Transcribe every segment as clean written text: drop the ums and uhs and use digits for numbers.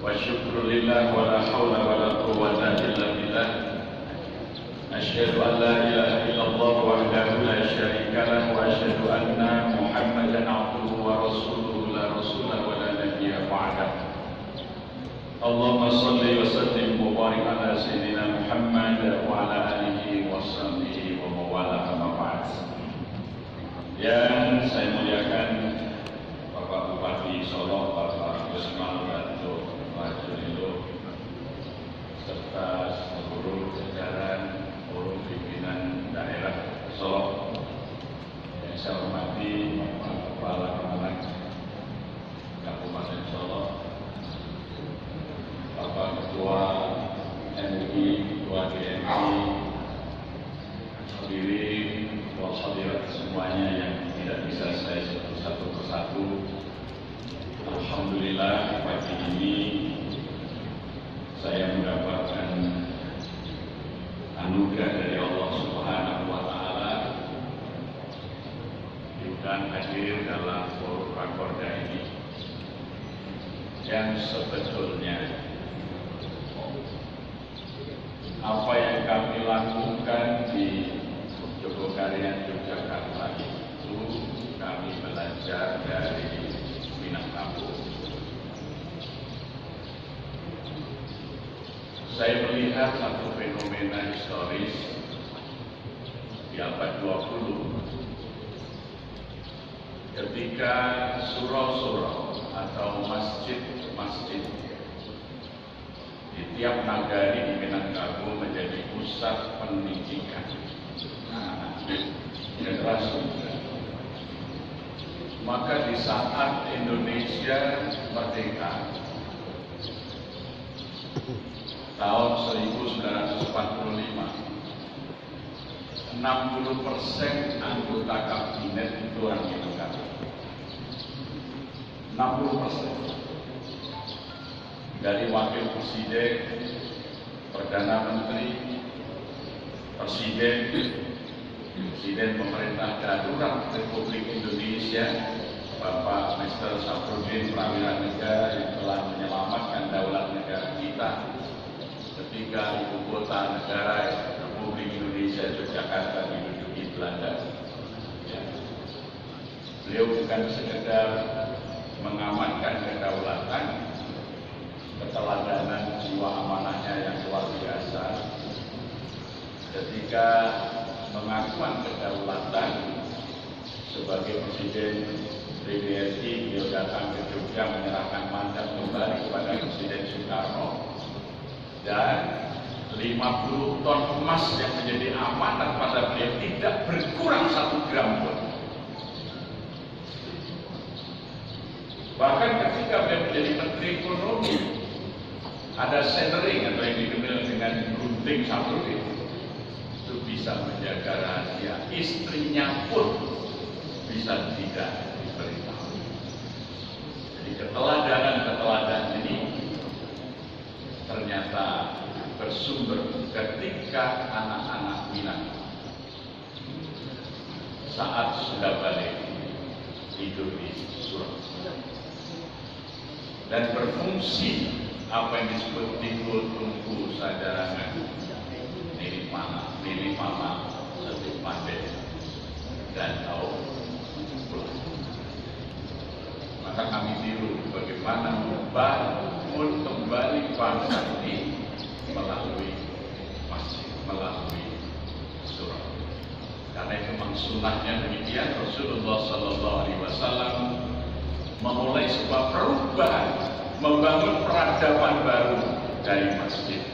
wa syukru lillah wa la hawla wa la quwwata illa billah. Asyhadu an la ilaha illallah wahdahu la syarika lah wa asyhadu anna Muhammadan abduhu wa rasuluhu la rasula wa la nabiyya ba'dah. Allahumma salli wa sallim wa barik ala sayyidina Muhammad wa ala alihi wa sahbihi wa mawala amma ba'd. Yang saya muliakan Bapak Bupati Solo, Bapak Gusman Ranto Majulilo, serta seluruh jajaran forum pimpinan daerah Solo. Yang saya hormati Bapak Kepala Camat Kabupaten Solo, Bapak Ketua MUI, Ketua GMI, hadirin wal hadirat semuanya yang tidak bisa saya sebut satu persatu. Alhamdulillah pagi ini saya mendapatkan anugerah dari Allah Subhanahu wa taala dan hadir dalam forum rakorda ini yang sebetulnya apa yang kami lakukan di Jogokarian Yogyakarta itu kami belajar dari Minangkabau. Saya melihat satu fenomena historis di abad 20 ketika surau-surau atau masjid-masjid di tiap nagari di Minangkabau menjadi pusat pendidikan generasi muda. Maka di saat Indonesia merdeka tahun 1945, 60% anggota kabinet itu orang Minangkabau. 60%. Dari wakil presiden, perdana menteri, presiden pemerintah darurat Republik Indonesia, Bapak Mr. Safruddin Prawira Negara yang telah menyelamatkan daulat negara kita ketika ibu kota negara Republik Indonesia Yogyakarta diduduki Belanda. Ya. Beliau bukan sekedar mengamankan kedaulatan, keteladanan jiwa amanahnya yang luar biasa ketika mengakuan kedaulatan sebagai Presiden PBSI. Beliau datang ke Jogja menyerahkan mandat kembali kepada Presiden Soekarno dan 50 ton emas yang menjadi amanat pada beliau tidak berkurang 1 gram pun. Bahkan ketika beliau menjadi Menteri Ekonomi, ada centering atau yang dikenal dengan gunting Safruddin, itu bisa menjaga rahasia istrinya pun bisa tidak diberitahu. Jadi keteladanan ini ternyata bersumber ketika anak-anak Minang saat sudah balik hidup di Surabaya dan berfungsi apa yang disebut tikul tungku sadarangan milik mama setik pandai dan tahu pulang. Maka kami tiru bagaimana membangun kembali bangsa ini melalui masjid, melalui surau. Karena itu memang sunnahnya demikian. Rasulullah SAW memulai sebuah perubahan, membangun peradaban baru dari masjid.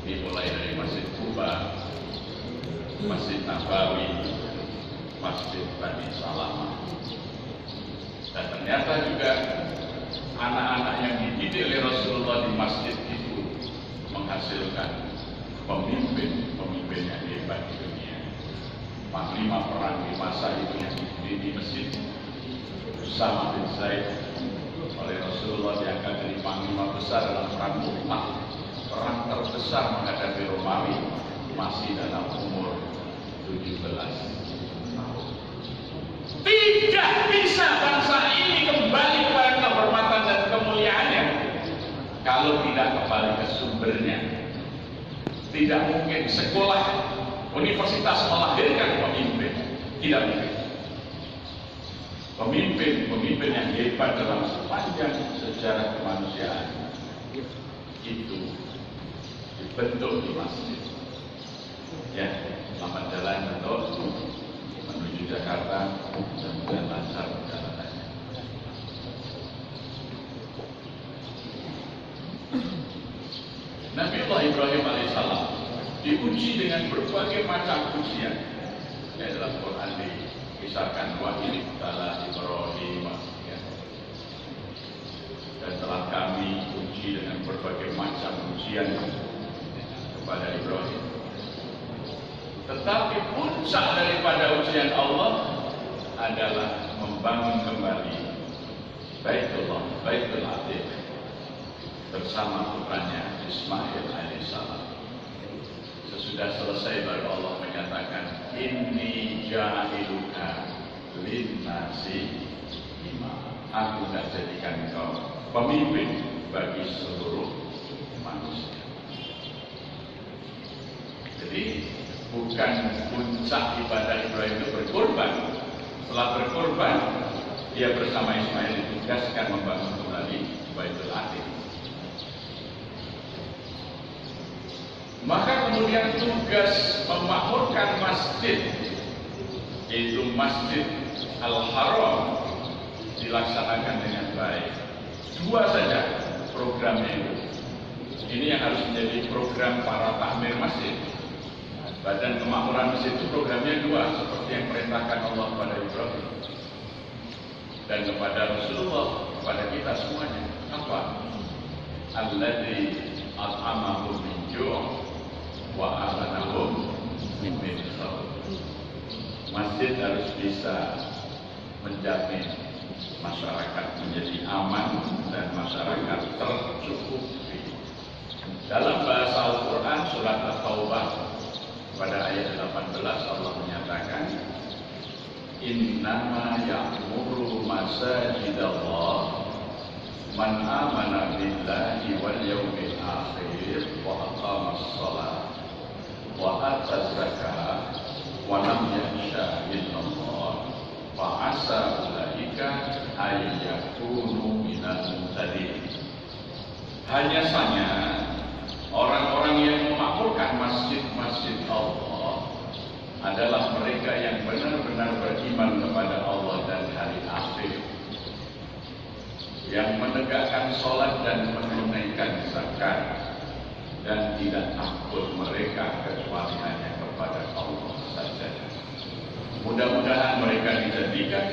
Dimulai dari Masjid Kuba, Masjid Nabawi, Masjid Bani Salamah. Dan ternyata juga anak-anak yang dididik oleh Rasulullah di masjid itu menghasilkan pemimpin yang hebat di dunia. Panglima perang di masa itu yang dididik di masjid, Usama bin Zaid, oleh Rasulullah diangkat jadi panglima besar dalam perang Mu'tah, perang terbesar menghadapi Romawi, masih dalam umur 17 tahun. Tidak bisa bangsa ini kembali kepada kehormatan dan kemuliaannya Kalau tidak kembali ke sumbernya, tidak mungkin sekolah, universitas melahirkan pemimpin, tidak mungkin. Pemimpin yang hebat dalam sepanjang sejarah kemanusiaan itu dibentuk di masjid. Ya, selamat jalan untuk menuju Jakarta dan lancar perjalanannya. Nabiullah Ibrahim alaihissalam diuji dengan berbagai macam ujian. Ya, dalam Quran dikisahkan wa ibtala Ibrahim, ya. Dan telah kami uji dengan berbagai macam ujian kepada Ibrahim. Tetapi puncak daripada ujian Allah adalah membangun kembali Baitul Atiq bersama putranya Ismail alaihissalam. Sesudah selesai baru Allah menyatakan inni ja'iluka linnasi imama. Aku akan jadikan kau pemimpin bagi seluruh manusia. Jadi bukan puncak ibadah Ibrahim itu berkorban. Setelah berkorban, dia bersama Ismail ditugaskan membangun kembali Baitul Atiq. Maka kemudian tugas memakmurkan masjid, yaitu Masjid Al-Haram, dilaksanakan dengan baik. Dua saja programnya itu. Ini yang harus menjadi program para takmir masjid. Badan kemakmuran masjid itu programnya dua, seperti yang perintahkan Allah kepada Ibrahim dan kepada Rasulullah, kepada kita semuanya. Apa? Alladzi at'amahum min ju' wa amanahum min khauf. Masjid harus bisa menjamin masyarakat menjadi aman dan masyarakat tercukupi. Dalam bahasa Al-Quran surat At-Taubah pada ayat 18 Allah menyatakan innama ya'muru masajidallah man amana billahi wal yawmil akhir wa aqamas shalah wa ataz zakah wa lam yakhsha illallah fa asa ulaika ay yakunu minal muhtadin. Hanya saja orang-orang yang memakmurkan masjid-masjid Allah adalah mereka yang benar-benar beriman kepada Allah dan hari akhir, yang menegakkan sholat dan menunaikan zakat, dan tidak takut mereka kecuali hanya kepada Allah saja. Mudah-mudahan mereka dijadikan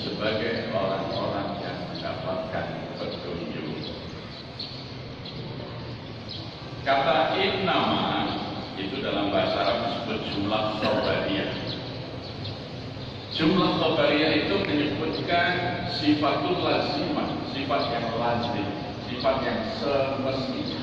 sebagai orang-orang yang mendapatkan petunjuk. Kata innama itu dalam bahasa Arab disebut jumlah khobariyah. Jumlah khobariyah itu menyebutkan sifatul lazimah, sifat yang lazim, sifat yang semestinya.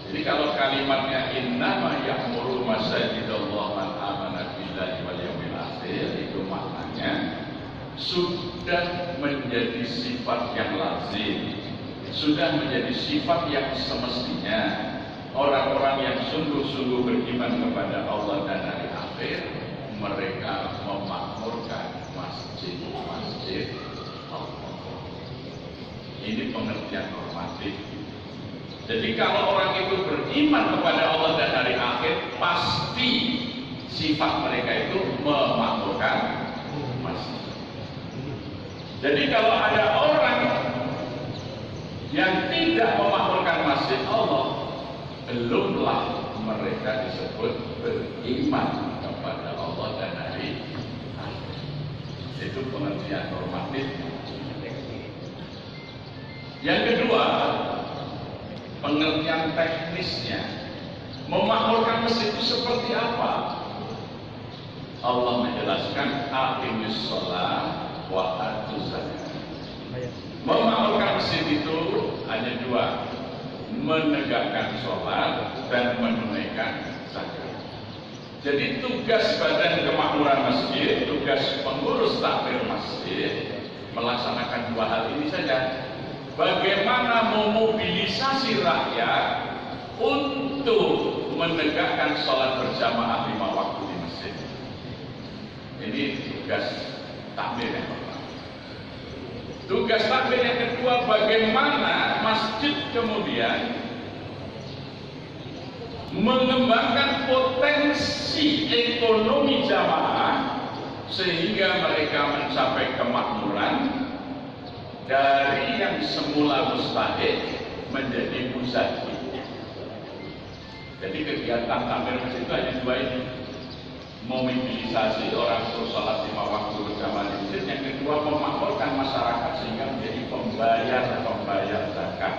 Jadi kalau kalimatnya innama ya'muru masajidallah man amana billahi wal yawmil akhir, itu maknanya sudah menjadi sifat yang lazim, sudah menjadi sifat yang semestinya. Orang-orang yang sungguh-sungguh beriman kepada Allah dan hari akhir, mereka memakmurkan masjid-masjid Allah. Ini pengertian normatif. Jadi kalau orang itu beriman kepada Allah dan hari akhir, pasti sifat mereka itu memakmurkan masjid. Jadi kalau ada orang yang tidak memakmurkan masjid Allah, belumlah mereka disebut beriman kepada Allah dan hari akhir. Itu pengertian normatif. Yang kedua, pengertian teknisnya. Memakmurkan masjid itu seperti apa? Allah menjelaskan aqimis shalah wa atuz zakah. Memakmurkan masjid itu hanya dua, menegakkan sholat dan menunaikan zakat. Jadi tugas badan kemakmuran masjid, tugas pengurus takmir masjid melaksanakan dua hal ini saja. bagaimana memobilisasi rakyat untuk menegakkan sholat berjamaah 5 waktu di masjid. Ini tugas takmir yang pertama. Tugas takmir yang kedua, bagaimana masjid kemudian mengembangkan potensi ekonomi jamaah sehingga mereka mencapai kemakmuran dari yang semula mustahil menjadi mustahil. Jadi kegiatan takmir masjid itu hanya dua ini: memobilisasi orang untuk sholat 5 waktu berjamaah di masjid. Yang kedua, memakmurkan masyarakat sehingga menjadi pembayar zakat.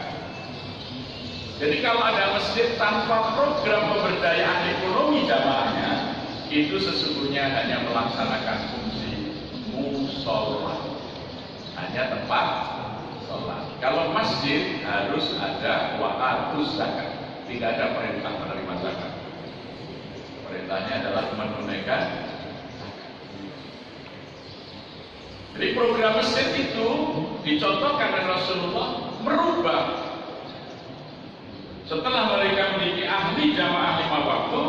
Jadi kalau ada masjid tanpa program pemberdayaan ekonomi jamaahnya, itu sesungguhnya hanya melaksanakan fungsi musola, hanya tempat sholat. Kalau masjid harus ada wa'atus zakat, tidak ada perintah menerima zakat. Perintahnya adalah menunaikan. Jadi program masjid itu dicontohkan oleh Rasulullah merubah. Setelah mereka memiliki ahli jamaah 5 waktu,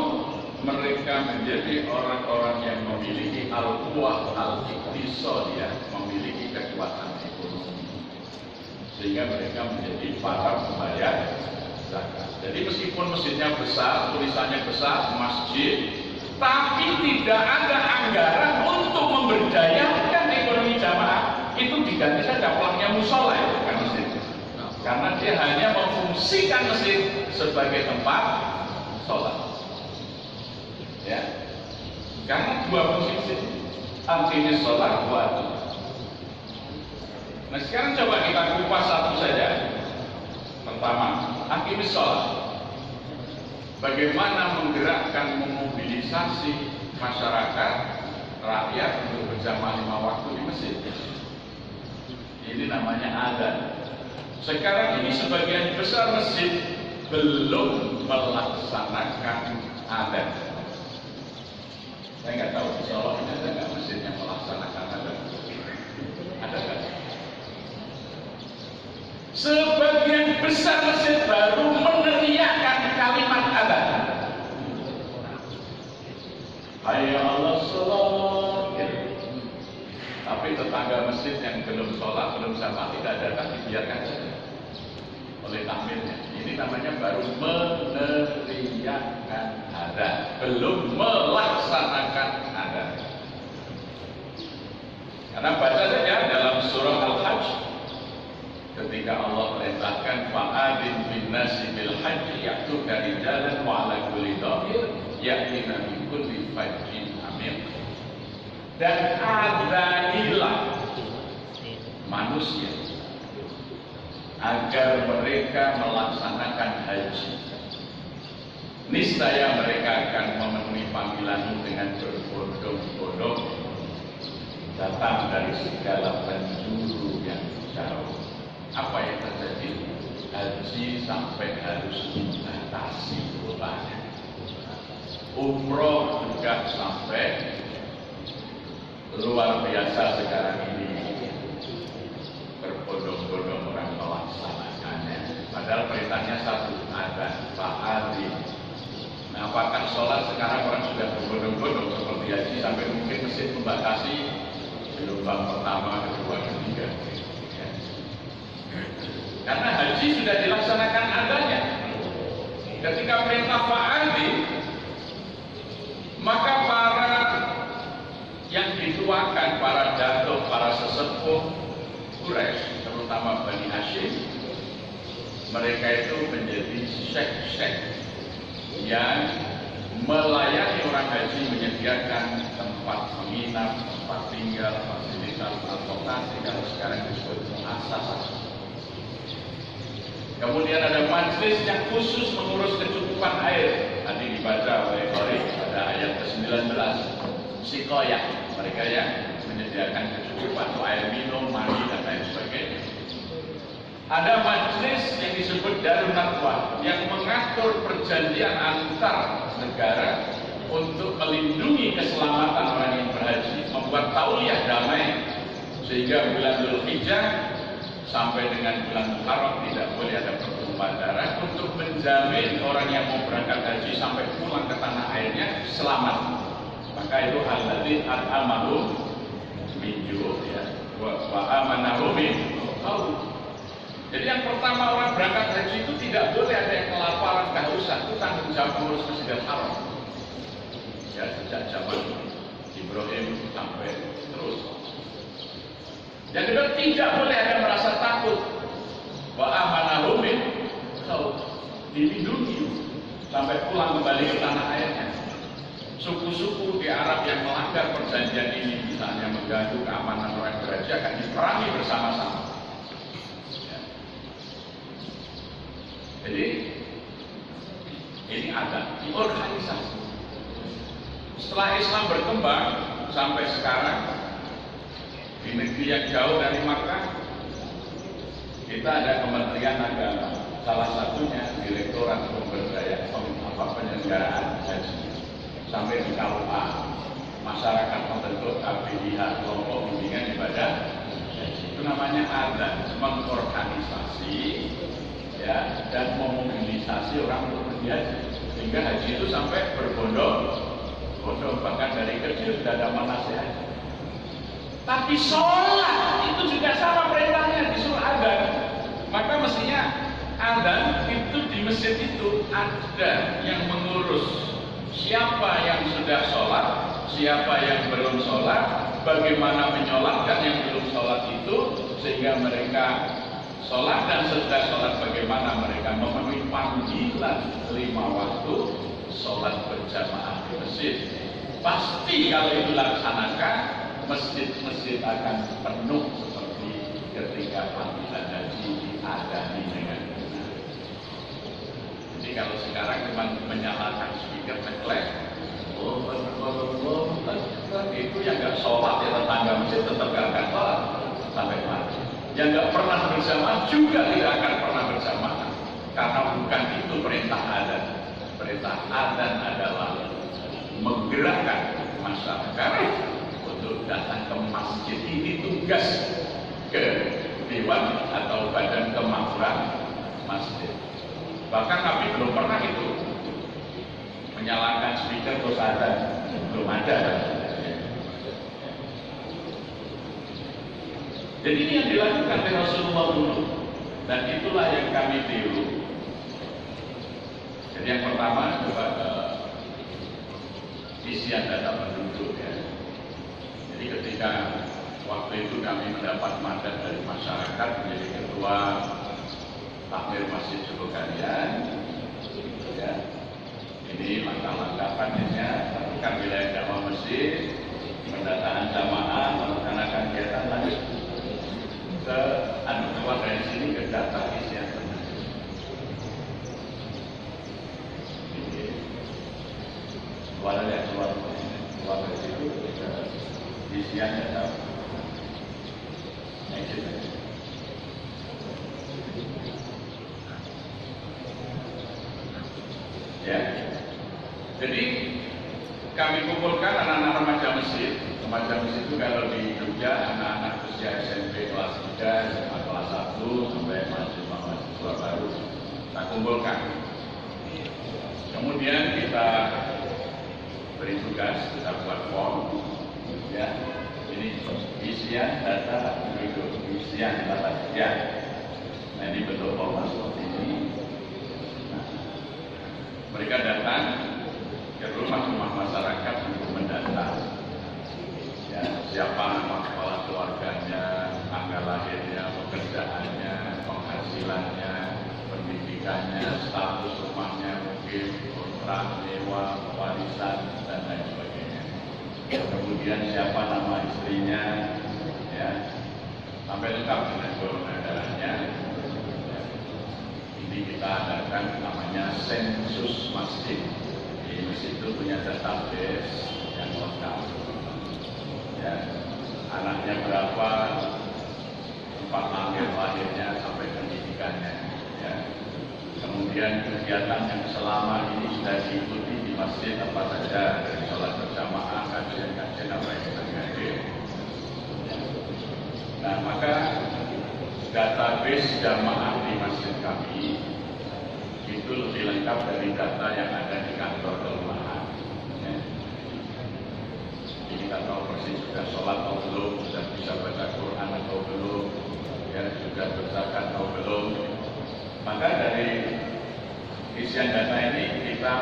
mereka menjadi orang-orang yang memiliki al-quwah al-iqtisadiyah, memiliki kekuatan ekonomi, sehingga mereka menjadi para pembayar zakat. Jadi meskipun masjidnya besar, tulisannya besar, masjid, tapi tidak ada anggaran untuk memberdayakan ekonomi jamaah, itu diganti saja pelangnya musola ya, bukan masjid. Karena dia hanya memfungsikan masjid sebagai tempat sholat. Ya, karena dua fungsi masjid, aqimis sholat wa. Nah sekarang coba kita kupas satu saja. Pertama, aqimis sholat. Bagaimana menggerakkan, memobilisasi masyarakat, rakyat untuk berjamaah 5 waktu di masjid. Ini namanya adzan. Sekarang ini sebagian besar masjid belum melaksanakan adzan. Saya nggak tahu di Solo ini ada nggak masjid yang melaksanakan adzan? Ada nggak? Sebagian besar masjid baru meneriakkan kalimat adzan. Hayya 'alas shalah. Tapi tetangga masjid yang belum sholat, belum sama, tidak datang, dibiarkan saja oleh takmirnya. Ini namanya baru meneriakkan adzan, belum melaksanakan adzan. Karena baca saja dalam surah Al-Hajj, ketika Allah perintahkan fa'adin bin nasi bil hajji ya'tuka rijalan wa ala kulli dhamir ya'tina min kulli fajjin amir. Dan adzanilah manusia agar mereka melaksanakan haji. Niscaya mereka akan memenuhi panggilanmu dengan berbondong-bondong, datang dari segala penjuru yang jauh. Apa yang terjadi? Haji sampai harus dibatasi kuotanya. Umroh juga sampai luar biasa sekarang ini, berbondong-bondong orang melaksanakannya. Padahal perintahnya satu, adzan, fa'adzin. Nah, apakah sholat sekarang orang sudah berbondong-bondong seperti haji sampai mungkin masjid membatasi gelombang pertama, kedua, ketiga? Ya. Karena haji sudah dilaksanakan adanya. Ketika perintah fa'adzin, maka para yang dituakan, para datuk, para sesepuh Quraisy, terutama Bani Hashim, mereka itu menjadi syekh-syekh yang melayani orang haji, menyediakan tempat menginap, tempat tinggal, fasilitas transportasi, kalau sekarang disebut muasasah. Kemudian ada majelis yang khusus mengurus kecukupan air. Tadi dibaca oleh Farid pada ayat ke-19. Sikoyah, mereka yang menyediakan kecukupan air minum, mandi dan lain sebagainya. Ada majelis yang disebut Darun Nadwah yang mengatur perjanjian antar negara untuk melindungi keselamatan orang yang berhaji, membuat tauliyah damai sehingga bulan Dzulhijjah sampai dengan bulan Muharram tidak boleh ada pertumpahan darah, untuk menjamin orang yang mau berangkat haji sampai pulang ke tanah airnya selamat. Maka itu alladzi at'amahum min ju' ya wa amanahum min khauf. Jadi yang pertama orang berangkat haji itu tidak boleh ada yang kelaparan, kehausan. Itu tanggung jawab pengurus Masjidil Haram. Ya, sejak zaman Ibrahim sampai terus. Yang kedua, tidak boleh ada yang merasa takut. Wa amanahum min khauf. Dilindungi sampai pulang kembali ke tanah airnya. Suku-suku di Arab yang melanggar perjanjian ini, misalnya mengganggu keamanan orang berhaji, akan diperangi bersama-sama. Jadi ini ada di organisasi. Setelah Islam berkembang sampai sekarang di negeri yang jauh dari Makkah, kita ada Kementerian Agama. Salah satunya Direktorat Pemberdayaan Penyelenggaraan Haji. Sampai di KUA, masyarakat membentuk KBIH, kelompok bimbingan ibadah haji. Itu namanya ada mengorganisasi ya, dan memobilisasi orang untuk pergi haji, sehingga haji itu sampai berbondong-bondong, bahkan dari kecil sudah ada manasik haji. Tapi sholat itu juga sama perintahnya, disuruh adzan. Maka mestinya adzan itu di masjid itu ada yang mengurus siapa yang sudah sholat, siapa yang belum sholat, bagaimana menyolatkan yang belum sholat itu, sehingga mereka sholat, dan setelah sholat bagaimana mereka memenuhi panggilan 5 waktu sholat berjamaah di masjid. Pasti kalau itu dilaksanakan, masjid-masjid akan penuh seperti ketika panggilan haji diadani dengan benar. Jadi kalau sekarang cuma menyalakan speaker ceklek, itu yang nggak sholat ya tetangga masjid tetap nggak akan sholat sampai mati. Yang nggak pernah berjamaah juga tidak akan pernah berjamaah, karena bukan itu perintah adzan. Perintah adzan adalah menggerakkan masyarakat untuk datang ke masjid. Ini tugas ke dewan atau badan kemakmuran masjid. Bahkan Nabi belum pernah itu menyalakan speaker terus adzan, belum ada. Jadi ini yang dilakukan oleh Rasulullah dulu, dan itulah yang kami tiru. Jadi yang pertama coba isian data penduduk ya. Jadi ketika waktu itu kami mendapat mandat dari masyarakat menjadi ketua takmir Masjid Jogokarian, ya. Ini langkah-langkah panesnya, tentukan wilayah jamaah masjid, pendataan jamaah, melaksanakan kegiatan lanjut ke keluar dari sini ke data isian penduduk. Keluar dari situ ke isian data exit. Ya, jadi kami kumpulkan anak-anak remaja masjid. Remaja masjid itu kalau di Jogja anak-anak usia SMP kelas 3, SMA kelas 1 sampai mahasiswa baru kita kumpulkan. Kemudian kita beri tugas, kita buat form, ya. Ini isian data penduduk, isian data ya. Nah ini bentuk form seperti ini. Mereka datang ke rumah-rumah masyarakat untuk mendata, ya, siapa nama kepala keluarganya, tanggal lahirnya, pekerjaannya, penghasilannya, pendidikannya, status rumahnya, mungkin kontrak, sewa, warisan, dan lain sebagainya. Kemudian siapa nama istrinya, ya, sampai lengkap dengan golongan darahnya. Ini kita adakan namanya sensus masjid. Di masjid itu punya database yang lengkap. Ya, anaknya berapa, tempat lahirnya sampai pendidikannya. Ya. Kemudian kegiatan yang selama ini sudah diikuti di masjid apa saja, dari sholat berjamaah, kajian apa yang kita hadir. Nah, maka database jamaah di masjid kami itu lebih lengkap dari data yang ada di kantor kelurahan. Ya. Jadi kita tahu persis sudah sholat atau belum, sudah bisa baca Quran atau belum, ya sudah berzakat atau belum. Maka dari isian data ini kita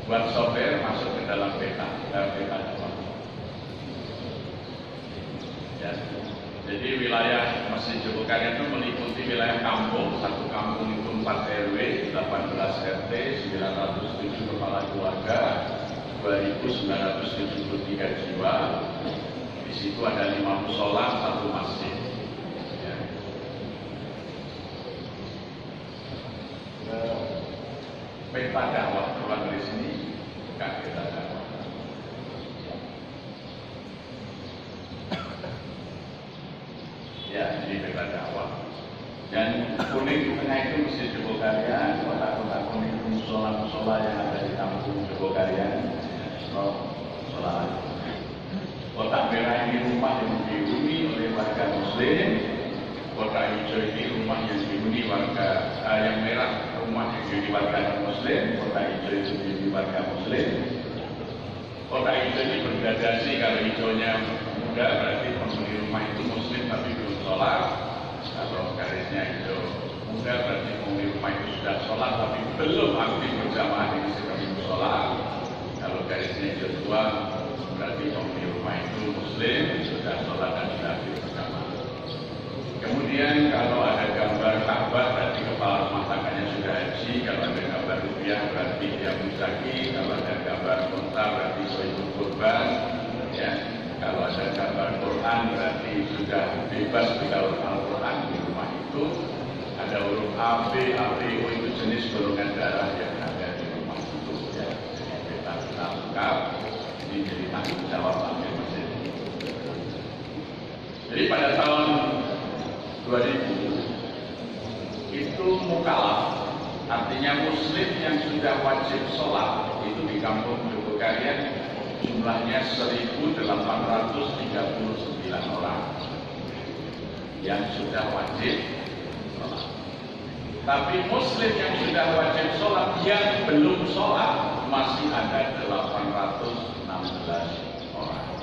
buat software masuk ke dalam peta jamaah. Ya. Jadi wilayah Masjid Jogokaryan itu meliputi wilayah kampung, satu kampung itu 4 RW, 18 RT, 907 kepala keluarga, 2.973 jiwa. Di situ ada 5 mushola, 1 masjid. Ya. Peta dakwah keluar dari sini, bukan peta dakwah. Ya, jadi peta dakwah. Dan kuning di tengah itu Masjid Jogokaryan, kota-kota kuning itu musola-musola yang ada di kampung Jogokaryan. Musola. Kotak merah ini rumah yang dihuni oleh warga Muslim. Kotak hijau ini rumah yang dihuni warga yang merah rumah yang dihuni warga Muslim. Kotak hijau itu dihuni warga Muslim. Kotak hijau ini bergradasi, kalau hijaunya muda berarti penghuni rumah itu Muslim tapi belum sholat. Kalau garisnya itu muda berarti penghuni rumah itu sudah sholat tapi belum aktif berjamaah di masjid sholat. Kalau garisnya hijau tua berarti penghuni rumah itu Muslim, sudah sholat dan sudah aktif berjamaah. Kemudian kalau ada gambar Ka'bah berarti kepala rumah tangganya sudah haji. Kalau ada gambar rupiah berarti dia muzaki. Kalau ada gambar unta berarti sohibul kurban. Ya. Kalau ada gambar Quran berarti sudah bebas digaul Al-Quran di rumah itu. Ada huruf A, B, A, B, O itu jenis golongan darah yang ada di rumah itu. Ya. Jadi kita lengkap. Ini jadi tanggung jawab ambil masjid. Jadi pada tahun 2000 itu mukalaf, artinya Muslim yang sudah wajib sholat itu di kampung Jogokaryan jumlahnya 1.839 orang yang sudah wajib sholat. Tapi Muslim yang sudah wajib sholat yang belum sholat masih ada 816 orang.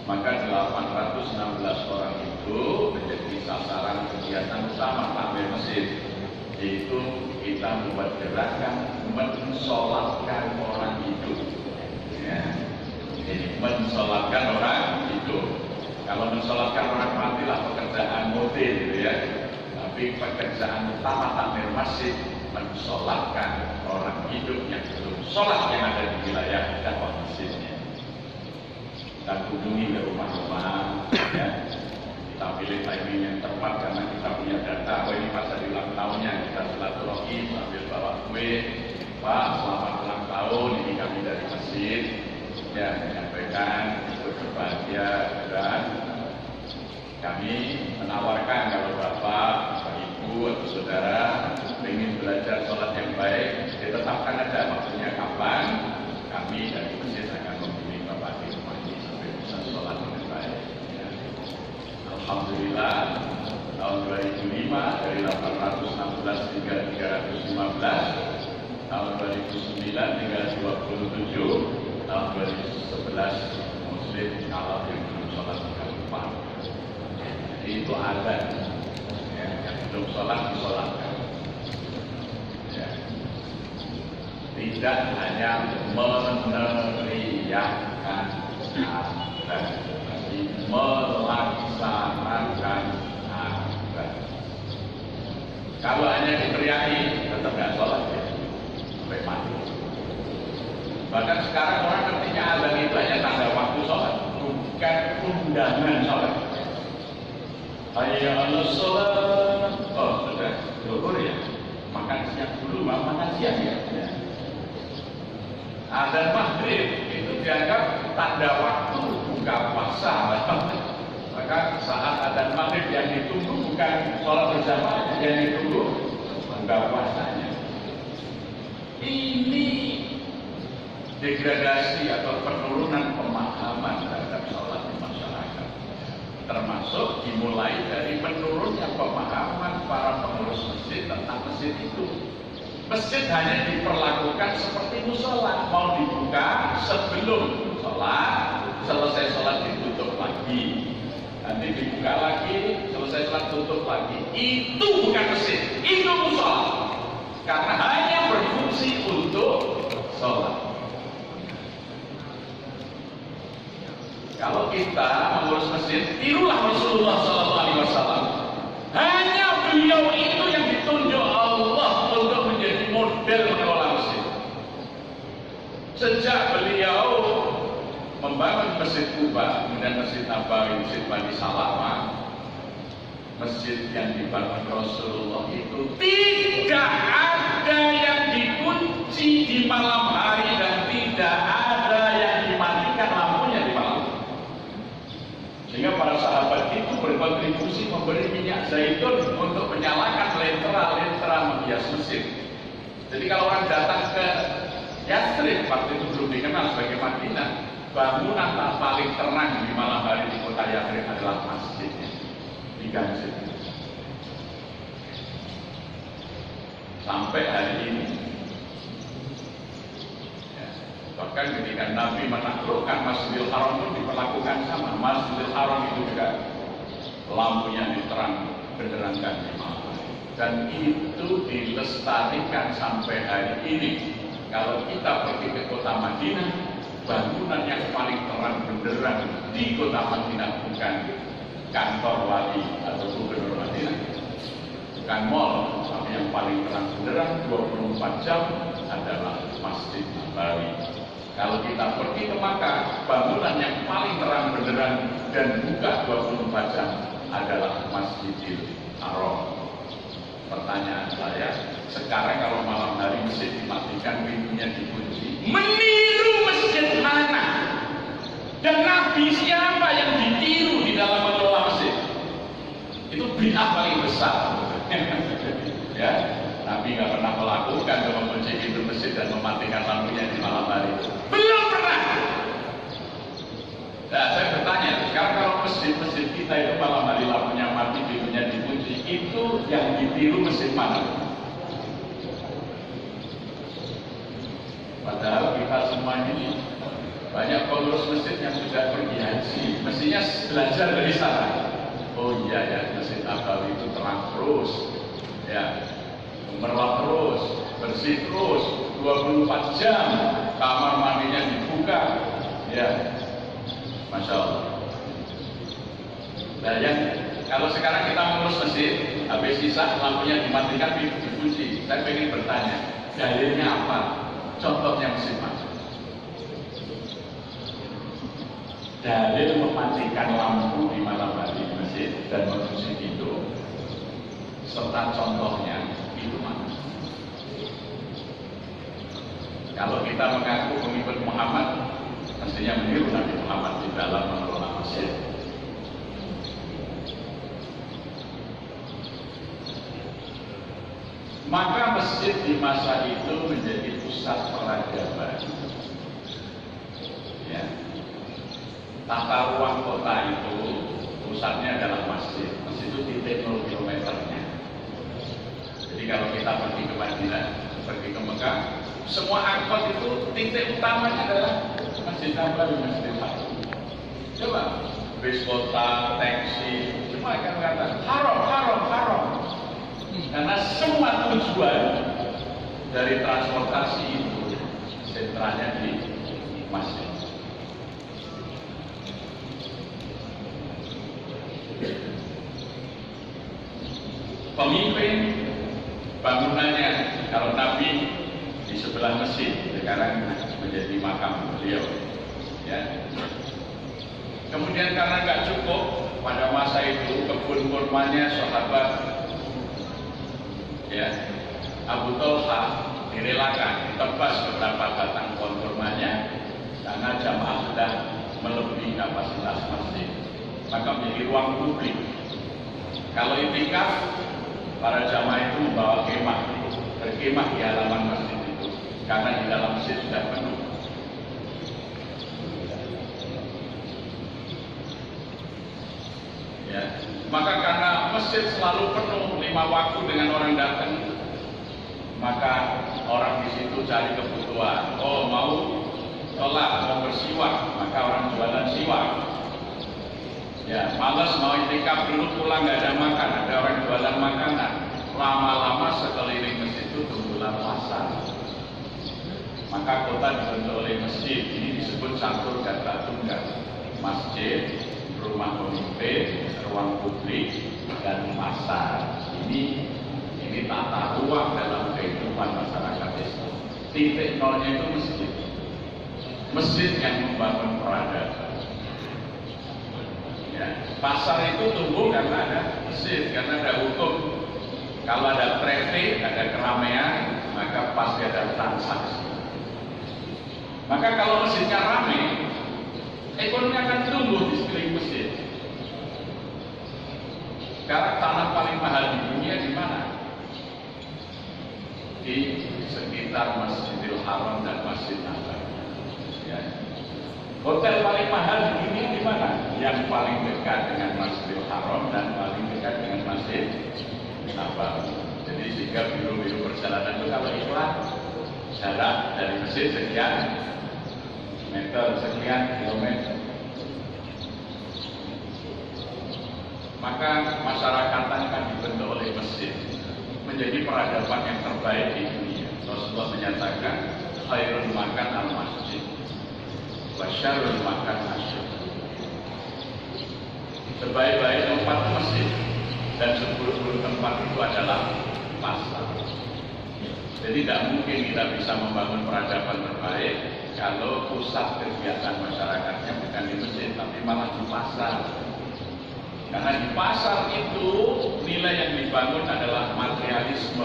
Maka 816 orang itu menjadi sasaran kegiatan utama takmir masjid, yaitu kita membuat gerakan mensolatkan orang hidup. Ya. Jadi mensolatkan orang hidup. Kalau mensolatkan orang mati lah pekerjaan mobil, gitu ya. Tapi pekerjaan utama takmir masjid mensolatkan orang hidup yang belum sholat yang ada di wilayah dakwah masjidnya. Kita kunjungi ke rumah-rumah, ya. Kita pilih timing yang tepat karena kita punya data. Oh ini pas hari ulang tahunnya, kita silaturahmi sambil bawa kue. Pak, selamat ulang tahun, ini kami dari masjid. Ya, menyampaikan ikut berbahagia dan kami menawarkan kalau Bapak, Ibu atau Saudara ingin belajar sholat yang baik, ditetapkan aja waktunya kapan. Kami dari masjid akan membimbing Bapak di rumah ini sampai bisa sholat dengan baik. Ya. Alhamdulillah tahun 2005 dari 816 hingga 315, tahun 2009 tinggal 27, tahun 2011 Muslim kalau yang belum sholat tinggal 4. Jadi itu ada ya, yang belum sholat disolatkan. Ya. Tidak hanya meneriakkan azan, tapi melaksanakan azan. Kalau hanya diteriaki, tetap nggak sholat ya, sampai mati. Bahkan sekarang orang ketika azan itu hanya tanda waktu sholat, bukan undangan sholat. Hayya 'alas sholat. Oh sudah, zuhur ya. Makan siang dulu, makan siang ya. Azan maghrib itu dianggap tanda waktu buka puasa. Maka saat azan maghrib yang ditunggu bukan sholat berjamaah, yang ditunggu buka puasanya. Ini degradasi atau penurunan pemahaman terhadap sholat di masyarakat. termasuk dimulai dari menurunnya pemahaman para pengurus masjid tentang masjid itu. Masjid hanya diperlakukan seperti musola, mau dibuka sebelum sholat, selesai sholat ditutup lagi, nanti dibuka lagi, selesai sholat tutup lagi. Itu bukan masjid, itu musola, karena hanya berfungsi untuk sholat. Kalau kita mengurus masjid, tirulah Rasulullah SAW. Hanya beliau itu yang ditunjuk Allah untuk menjadi model mengelola masjid. Sejak beliau membangun Masjid Kuba, kemudian Masjid Nabawi, Masjid Bani Salama, masjid yang dibangun Rasulullah itu tidak ada yang dikunci di malam hari dan tidak ada yang dimatikan lampunya di malam. Sehingga para sahabat itu berkontribusi memberi minyak zaitun untuk menyalakan lentera-lentera menghias masjid. Jadi kalau orang datang ke Yathrib, waktu itu belum dikenal sebagai Madinah, bangunan paling terang di malam hari di kota Yathrib adalah masjidnya, diganjil. Sampai hari ini. Bahkan ketika Nabi menaklukkan Masjidil Haram pun diperlakukan sama. Masjidil Haram itu juga lampunya diterang benderangkan di malam. Dan itu dilestarikan sampai hari ini. Kalau kita pergi ke kota Madinah, bangunan yang paling terang benderang di kota Madinah bukan kantor wali atau gubernur Madinah, bukan mall, tapi yang paling terang benderang 24 jam adalah Masjid Nabawi. Kalau kita pergi ke Makkah, bangunan yang paling terang benderang dan buka 24 jam adalah Masjidil Haram. Pertanyaan saya, sekarang kalau malam hari masjid dimatikan, pintunya dikunci, meniru masjid mana? Dan Nabi siapa yang ditiru di dalam mengelola masjid? Itu bid'ah paling besar. Ya, Nabi nggak pernah melakukan mengunci pintu masjid dan mematikan lampunya di malam hari. Belum pernah. Nah, saya bertanya, sekarang kalau masjid-masjid kita itu malam hari lampunya mati, pintunya dikunci, itu yang ditiru masjid mana? Padahal kita semua ini banyak pengurus masjid yang sudah pergi haji, mestinya belajar dari sana. Oh iya ya, Masjid Nabawi itu terang terus, ya, gemerlap terus, bersih terus, 24 jam, kamar mandinya dibuka, ya, Masya Allah. Nah, yang kalau sekarang kita mengurus masjid, habis sisa lampunya dimatikan, dikunci. Saya ingin bertanya, dalilnya apa? Contohnya masjid mana? Dalil mematikan lampu di malam hari di masjid dan mengunci pintu, serta contohnya itu mana? Kalau kita mengaku pengikut Muhammad, mestinya meniru Nabi Muhammad di dalam mengelola masjid. Maka masjid di masa itu menjadi pusat peradaban. Ya. Tata ruang kota itu pusatnya adalah masjid. Masjid itu titik 0 kilometernya. Jadi kalau kita pergi ke Madinah, pergi ke Mekah, semua angkot itu titik utamanya adalah Masjid Nabawi, Masjid Haram. Coba bis kota, taksi, semua akan kata haram, haram, haram. Karena semua tujuan dari transportasi itu sentranya di masjid. Pemimpin bangunannya, kalau Nabi di sebelah masjid, sekarang menjadi makam beliau. Ya. Kemudian karena nggak cukup pada masa itu kebun kurmanya sahabat, ya, Abu Thalha direlakan ditebas beberapa batang pohon kurmanya karena jamaah sudah melebihi kapasitas masjid, maka menjadi ruang publik. Kalau itikaf, para jamaah itu membawa kemah, berkemah di halaman masjid itu, karena di dalam masjid sudah penuh. Ya. Maka karena masjid selalu penuh 5 waktu dengan orang datang, maka orang di situ cari kebutuhan. Oh, mau sholat, mau bersiwak, maka orang jualan siwak. Ya, malas mau itikaf dulu pulang nggak ada makan, ada orang jualan makanan. Lama-lama sekeliling masjid itu tumbuhlah pasar. Maka kota dibentuk oleh masjid. Ini disebut campur kata tunggal. Masjid, rumah pemimpin, ruang publik, dan pasar. Ini tata ruang dalam kehidupan masyarakat Islam. Titik nolnya itu masjid. Masjid yang membangun peradaban. Ya, pasar itu tumbuh karena ada masjid, karena ada hukum. Kalau ada traffic, ada keramaian, maka pasti ada transaksi. Maka kalau masjidnya ramai, ekonomi akan tumbuh di sekeliling masjid. Sekarang tanah paling mahal di dunia di mana? Di sekitar Masjidil Haram dan Masjid Nabawi. Ya. Hotel paling mahal di dunia di mana? Yang paling dekat dengan Masjidil Haram dan paling dekat dengan Masjid Nabawi. Jadi sehingga biro-biro perjalanan itu kalau iklan jarak dari masjid sekian meter, sekian kilometer. Maka masyarakat akan dibentuk oleh masjid menjadi peradaban yang terbaik di dunia. Rasulullah menyatakan khairul makan al-masjid wa syarrul makan asyid. Sebaik-baik tempat masjid dan seburuk-buruk tempat itu adalah pasar. Jadi tidak mungkin kita bisa membangun peradaban terbaik kalau pusat kegiatan masyarakatnya bukan di masjid tapi malah di pasar. Karena di pasar itu nilai yang dibangun adalah materialisme.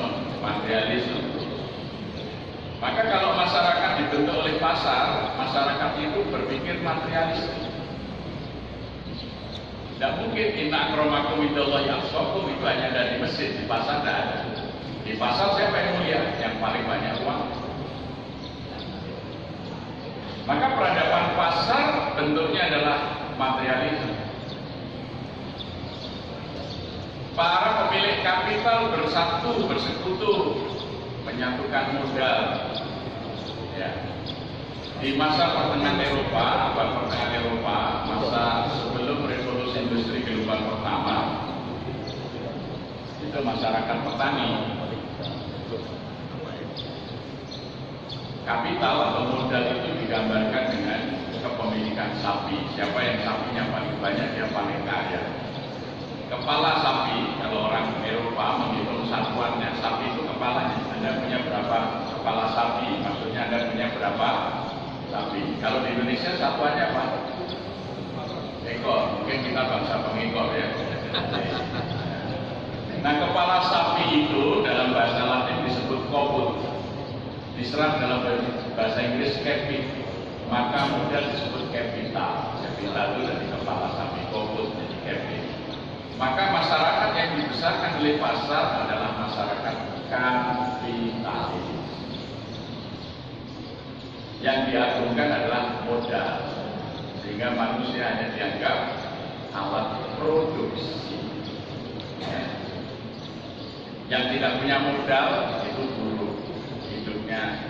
Maka kalau masyarakat dibentuk oleh pasar, masyarakat itu berpikir materialisme. Tidak mungkin inna akramakum indallahi atqakum itu hanya dari masjid, di pasar tidak ada. Di pasar siapa yang mulia? Yang paling banyak uang. Maka peradaban pasar bentuknya adalah materialisme. Para pemilik kapital bersatu, bersekutu, menyatukan modal. Ya. Di masa pertengahan Eropa, abad pertengahan Eropa, masa sebelum revolusi industri gelombang pertama, itu masyarakat petani. Kapital atau modal itu digambarkan dengan kepemilikan sapi. Siapa yang sapinya paling banyak, dia paling kaya. Kepala sapi, kalau orang Eropa menghitung satuannya, sapi itu kepalanya. Anda punya berapa kepala sapi? Maksudnya Anda punya berapa sapi? Kalau di Indonesia satuannya apa? Ekor. Mungkin kita bangsa pengekor ya. Nah, kepala sapi itu dalam bahasa Latin disebut koput. Diserap dalam bahasa Inggris capit. Maka modal disebut capital. Capital itu dari kepala sapi, koput jadi capit. Maka masyarakat yang dibesarkan oleh pasar adalah masyarakat kapitalis. Yang diagungkan adalah modal, sehingga manusia hanya dianggap alat produksi. Yang tidak punya modal itu buruk, hidupnya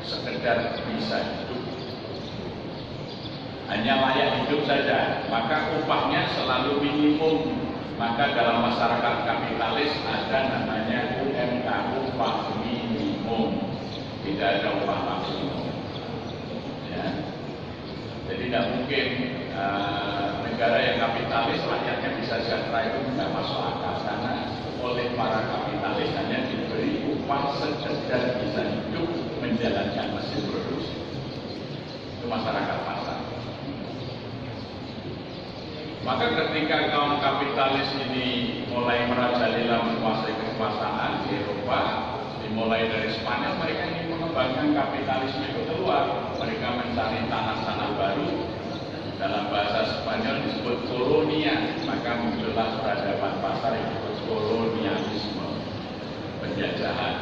sekedar bisa hidup, hanya layak hidup saja, maka upahnya selalu minimum. Maka dalam masyarakat kapitalis ada namanya UMK, upah minimum, tidak ada upah maksimum. Ya. Jadi tidak mungkin negara yang kapitalis rakyatnya bisa sejahtera, itu tidak masuk akal, karena oleh para kapitalis hanya diberi upah sekedar bisa hidup menjalankan mesin produksi. Itu masyarakat pasar. Maka ketika kaum kapitalis ini mulai merajalela menguasai kekuasaan di Eropa, dimulai dari Spanyol, mereka ingin mengembangkan kapitalisme itu keluar. Mereka mencari tanah-tanah baru, dalam bahasa Spanyol disebut kolonia. Maka muncullah peradaban pasar yang disebut kolonialisme, penjajahan,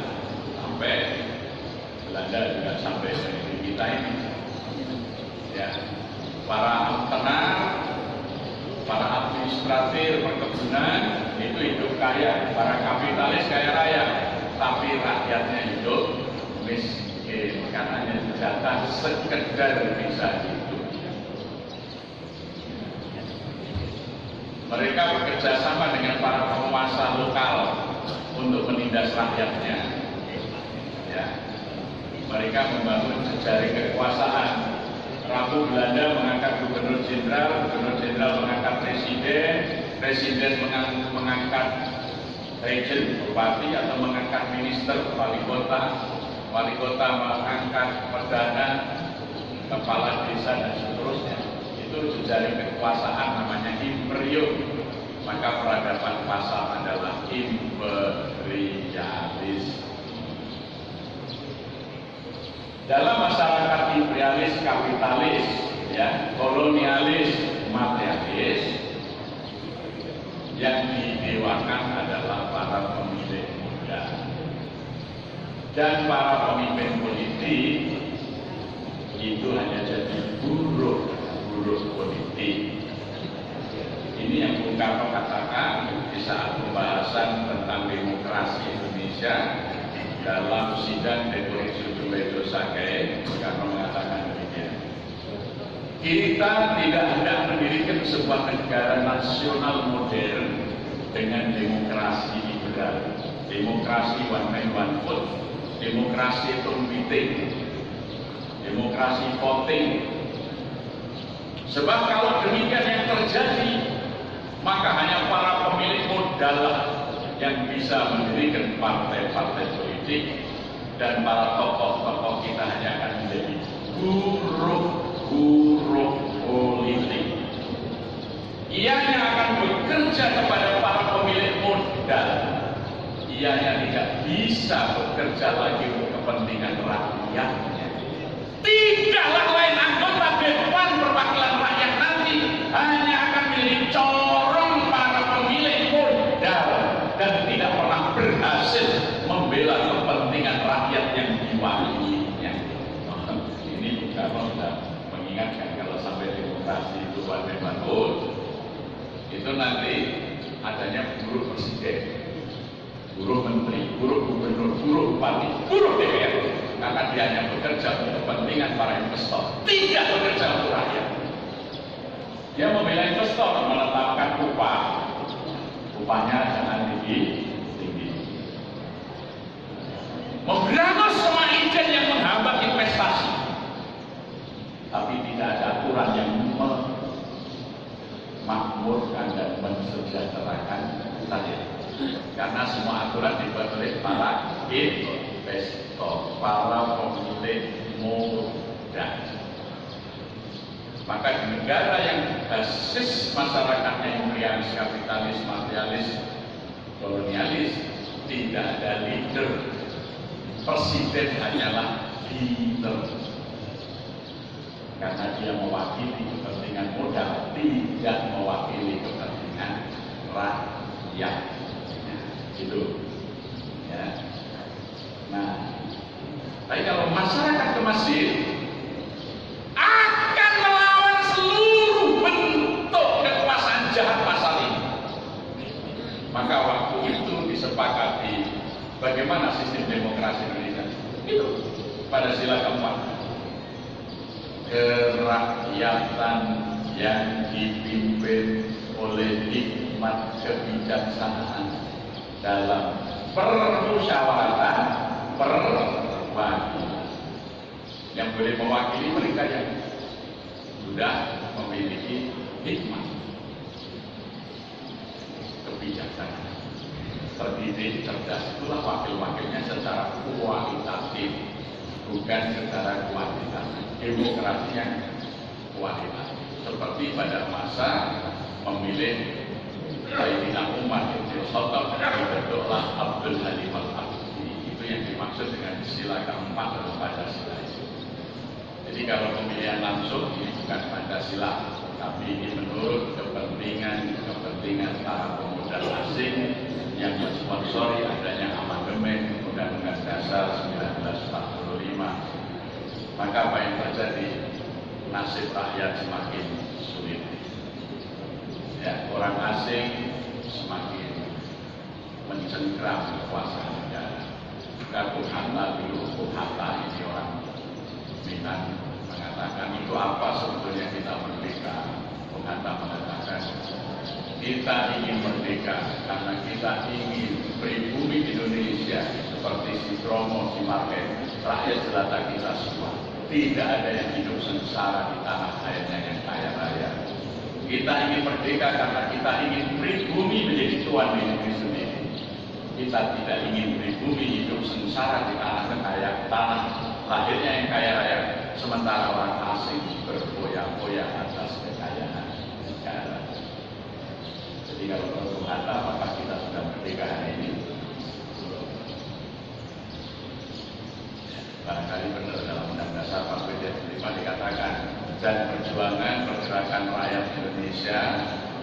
sampai Belanda juga sampai negeri kita ini. Ya, para entrepreneur para administrator perkebunan itu hidup kaya, para kapitalis kaya raya, tapi rakyatnya hidup miskin karena hanya jatah sekedar bisa hidup. Mereka bekerja sama dengan para penguasa lokal untuk menindas rakyatnya. Ya. Mereka membangun jejaring kekuasaan. Rabu Belanda mengangkat gubernur jenderal mengangkat presiden, presiden mengangkat regent bupati atau mengangkat minister wali kota mengangkat perdana, kepala desa dan seterusnya. Itu jejaring kekuasaan namanya imperium. Maka peradaban pasar adalah imperialis. Dalam masyarakat imperialis, kapitalis, ya, kolonialis, materialis, yang didewakan adalah para pemilik modal dan para pemimpin politik itu hanya jadi buruh politik. Ini yang Bung Karno katakan di saat pembahasan tentang demokrasi Indonesia dalam sidang Deposisi Juledo Sakai. Bung Karno mengatakan demikian. Kita tidak hendak mendirikan sebuah negara nasional modern dengan demokrasi liberal, demokrasi one man one vote, demokrasi meeting, demokrasi voting. Sebab kalau demikian yang terjadi, maka hanya para pemilik modal yang bisa mendirikan partai-partai politik, dan para tokoh-tokoh kita hanya akan menjadi buruh politik. Ianya akan bekerja kepada para pemilik modal. Ianya tidak bisa bekerja lagi untuk kepentingan rakyatnya. Tidaklah lain anggota Dewan Perwakilan Rakyat nanti hanya akan menjadi corong para pemilik modal dan tidak pernah berhasil membela kepentingan rakyat yang diwakilinya. Ini Karno sudah mengingatkan kalau sampai demokrasi itu bangun, itu nanti adanya buruh presiden, buruh menteri, buruh gubernur, buruh bupati, buruh DPR. Karena dia hanya bekerja untuk kepentingan para investor, tidak bekerja untuk rakyat. Dia membela investor, menetapkan upahnya jangan tinggi. Memberangus semua izin yang menghambat investasi, tapi tidak ada aturan yang memakmurkan dan mensejahterakan rakyat. Karena semua aturan dibuat oleh para investor, para pemilik modal. Maka di negara yang basis masyarakatnya imperialis, kapitalis, materialis, kolonialis, tidak ada leader. Presiden hanyalah leader. Karena dia mewakili kepentingan modal, tidak mewakili kepentingan rakyat. Itu, ya. Nah, tapi kalau masyarakat ke Mesir akan melawan seluruh bentuk kekuasaan jahat pasal ini, maka waktu itu disepakati bagaimana sistem demokrasi Indonesia itu pada sila keempat, kerakyatan yang dipimpin oleh hikmat kebijaksanaan dalam permusyawaratan perwakilan. Yang boleh mewakili mereka yang sudah memiliki hikmat kebijaksanaan, terdidik, cerdas. Itulah wakil-wakilnya secara kualitatif, bukan secara kuantitatif. Demokrasi yang kualitatif, seperti pada masa memilih Sayyidina Umar bin Khattab dibentuklah Abdul Halim Al-Abdi. Itu yang dimaksud dengan sila keempat dalam Pancasila itu. Jadi kalau pemilihan langsung ini bukan Pancasila, tapi ini menurut kepentingan para pemodal asing yang mensponsori adanya amandemen Undang-Undang Dasar 1945. Maka apa yang terjadi? Nasib rakyat semakin sulit. Ya. orang asing semakin mencengkram kekuasaan negara. Bung Hatta dulu, Bung Hatta ini orang Minang mengatakan itu apa sebetulnya kita merdeka. Bung Hatta mengatakan kita ingin merdeka karena kita ingin pribumi Indonesia seperti si Bromo, si Market, rakyat jelata kita semua. Tidak ada yang hidup sengsara di tanah airnya yang kaya raya. Kita ingin merdeka karena kita ingin pribumi menjadi tuan di negeri sendiri. Kita tidak ingin pribumi hidup sengsara di tanah lahirnya yang kaya raya, sementara orang asing berfoya-foya atas kekayaan negara. Jadi kalau Bung Hatta, apakah kita sudah merdeka hari ini? Barangkali benar dalam Undang Dasar 45 dikatakan, dan perjuangan pergerakan rakyat Indonesia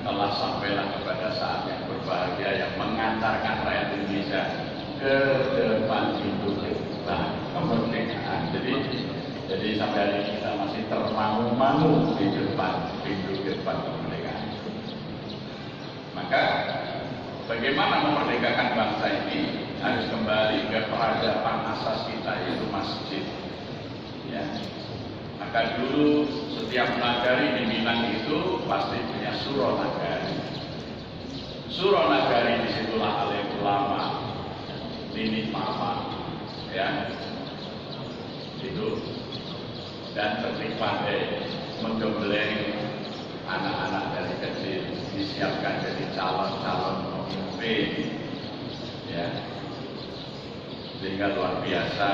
telah sampailah kepada saat yang berbahagia yang mengantarkan rakyat Indonesia ke depan pintu kemerdekaan. Jadi sampai hari ini kita masih termangu-mangu di depan pintu kemerdekaan. Maka bagaimana memerdekakan bangsa ini? Harus kembali ke peradaban asas kita, yaitu masjid. Ya. Maka dulu setiap nagari di Minang itu pasti punya suro nagari. Suro nagari disitulah alim ulama, nini mama, ya, itu, dan tertib pandai menggembleng anak-anak dari kecil, disiapkan jadi calon-calon pemimpin, ya. Sehingga luar biasa.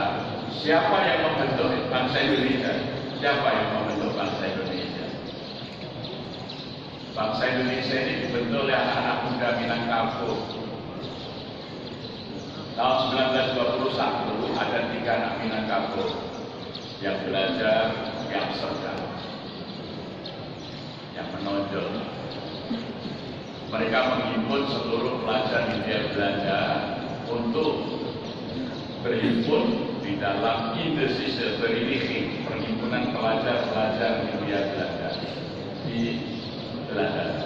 Siapa yang membentuk bangsa Indonesia? Siapa yang membentuk bangsa Indonesia? Bangsa Indonesia ini dibentuk oleh anak-anak muda Minangkabau. Tahun 1921 ada 3 anak Minangkabau yang belajar, yang cerdas, yang menonjol. Mereka menghimpun seluruh pelajar Hindia Belanda untuk berhimpun di dalam Indische Vereniging, perhimpunan pelajar-pelajar Hindia Belanda di Belanda.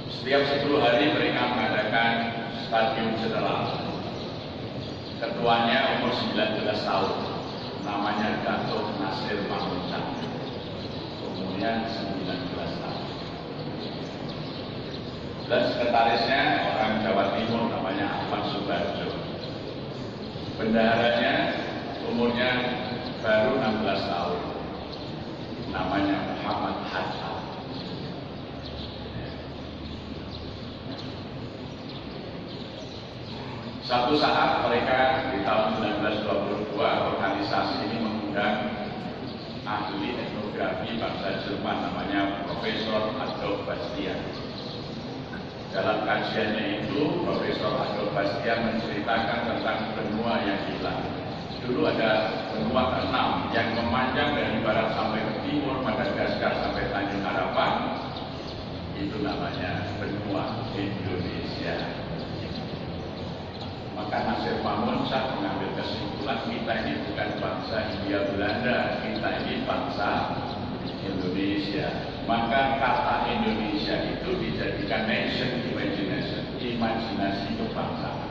Setiap 10 hari mereka mengadakan stadium general. Ketuanya umur 19 tahun, namanya Dato' Nasir Mahmud. Umurnya 19 tahun. Dan sekretarisnya orang Jawa Timur namanya Ahmad Subarjo. Bendaharanya umurnya baru 16 tahun, namanya Muhammad Hatta. Satu saat mereka di tahun 1922 organisasi ini mengundang ahli etnografi bangsa Jerman namanya Profesor Adolf Bastian. Dalam kajiannya itu, Profesor Adolf Bastian menceritakan tentang benua yang hilang. Dulu ada benua ke-6 yang memanjang dari barat sampai ke timur, Madagaskar sampai Tanjung Harapan. Itu namanya benua Indonesia. Maka Nasir Mahmud mengambil kesimpulan, kita ini bukan bangsa Hindia Belanda, kita ini bangsa Indonesia. Maka kata Indonesia itu dijadikan nation imagination, imajinasi kebangsaan.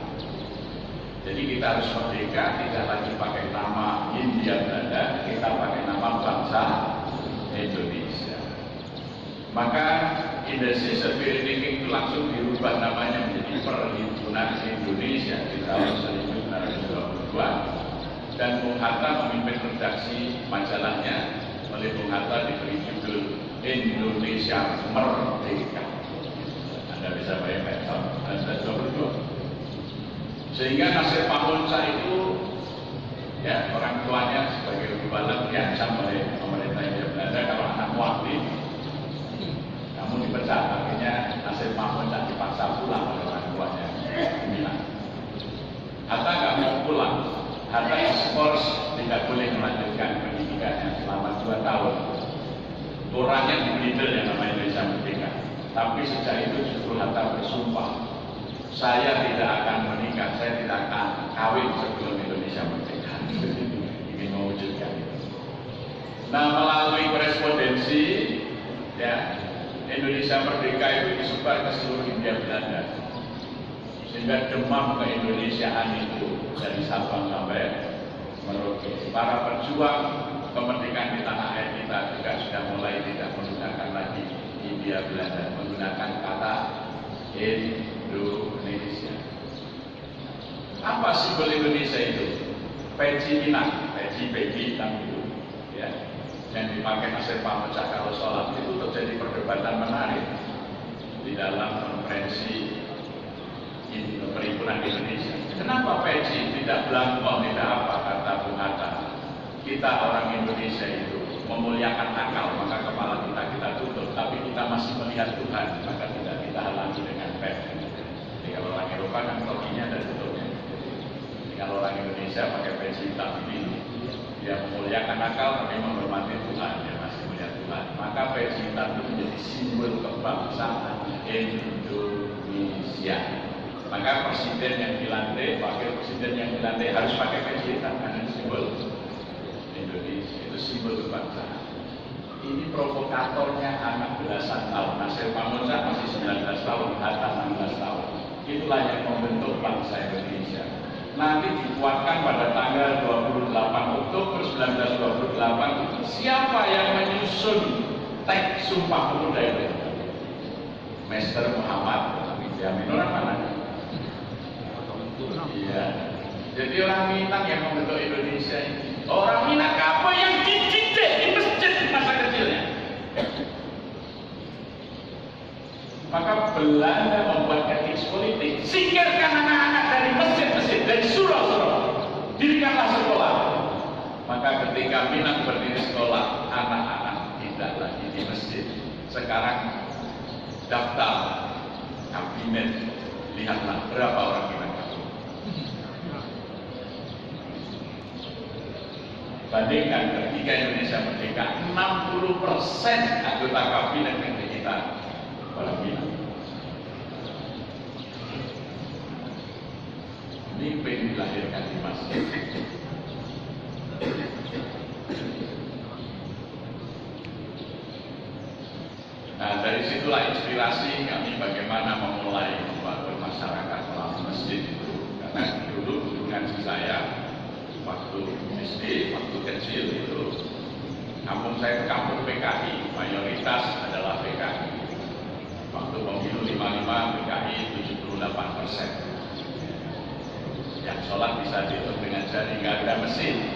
Jadi kita harus merdeka, tidak lagi pakai nama Hindia Belanda, kita pakai nama bangsa Indonesia. Maka Indische Vereniging itu langsung dirubah namanya menjadi Perhimpunan Indonesia di tahun 1922, dan Bung Hatta memimpin redaksi majalahnya. Oleh Bung Hatta diberi judul Indonesia Merdeka. Anda bisa bayangkan tahun 1922. Sehingga Nasir Mahmud itu, ya, orang tuanya sebagai gubernur diancam oleh pemerintah Hindia Belanda, kalau anakmu aktif, kamu dipecat. Akhirnya Nasir Mahmud dipaksa pulang oleh orang tuanya. Bilang, Hatta nggak mau pulang. Hatta ekspor, tidak boleh melanjutkan pendidikannya selama 2 tahun. Orangnya di middle yang namanya Indonesia Merdeka. Tapi sejak itu justru Hatta bersumpah, saya tidak akan menikah, saya tidak akan kawin sebelum Indonesia merdeka. Ingin mewujudkan itu. Nah, melalui korespondensi, ya, Indonesia merdeka itu disebar ke seluruh Hindia Belanda, sehingga demam keindonesiaan itu dari Sabang sampai Merauke. Para pejuang kemerdekaan di tanah air kita juga sudah mulai tidak menggunakan lagi Hindia Belanda, menggunakan kata Indonesia. Apa simbol Indonesia itu? Peci Minang, peci hitam itu, ya, yang dipakai Nasir Pamocak kalau sholat. Itu terjadi perdebatan menarik di dalam konferensi Perhimpunan Indonesia. Kenapa peci tidak belangkon, tidak apa, kata Bung Hatta? Kita orang Indonesia itu memuliakan akal, maka kepala kita tutup, tapi kita masih melihat Tuhan, maka tidak kita halangi dengan peci. Jadi kalau orang Eropa kan topinya dan tutupnya. Jadi kalau orang Indonesia pakai peci hitam ini, dia memuliakan akal tapi menghormati Tuhan, dia masih melihat Tuhan. Maka peci hitam itu menjadi simbol kebangsaan Indonesia. Maka presiden yang dilantik, wakil presiden yang dilantik harus pakai peci hitam karena simbol Indonesia, itu simbol kebangsaan. Ini provokatornya anak belasan tahun. Nasir Pamocak masih 19 tahun, Hatta 16 tahun. Itulah yang membentuk bangsa Indonesia. Nanti dikuatkan pada tanggal 28 Oktober 1928. Siapa yang menyusun teks Sumpah Pemuda itu? Master Muhammad Yamin. Orang mana? Iya. Jadi orang Minang yang membentuk Indonesia ini. Orang Minang apa yang dididik di masjid di masa kecilnya? Maka Belanda membuat etik politik, singkirkan anak-anak dari masjid-masjid, dari surau-surau, dirikanlah sekolah. Maka ketika Minang berdiri sekolah, anak-anak tidak lagi di masjid. Sekarang daftar kabinet, lihatlah berapa orang Minang. Bandingkan ketika Indonesia merdeka, 60% anggota kabinet negeri kita orang Minang. Ini pengen dilahirkan di masjid. Nah, dari situlah inspirasi kami bagaimana memulai membangun masyarakat melalui masjid itu. Karena dulu ngaji saya waktu SD, waktu kecil itu, kampung saya itu kampung PKI, mayoritas adalah PKI. Waktu pemilu 55 PKI 78%. Yang sholat bisa dihitung dengan jari, nggak ada mesin.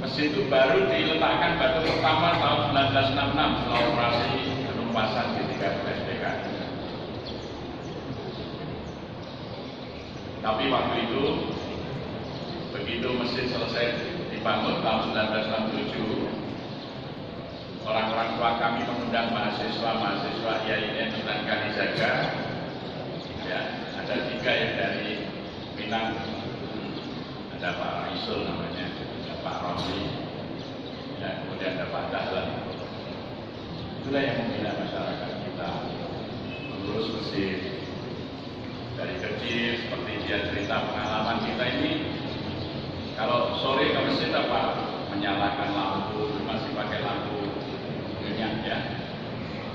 Mesin itu baru diletakkan batu pertama tahun 1966 setelah operasi penumpasan di 13 PKI. Tapi waktu itu begitu mesin selesai dibangun tahun 1967, orang-orang tua kami mengundang mahasiswa IAIN dan Kalijaga. Ya, ada 3 yang dari Minang, ada Pak Raisul namanya, ada Pak Rosi, dan kemudian ada Pak Dahlan. Itulah yang membina masyarakat kita, mengurus mesin. Dari kecil, seperti dia cerita pengalaman kita ini, kalau sore ke masjid apa? Menyalakan lampu, masih pakai lampu minyak ya.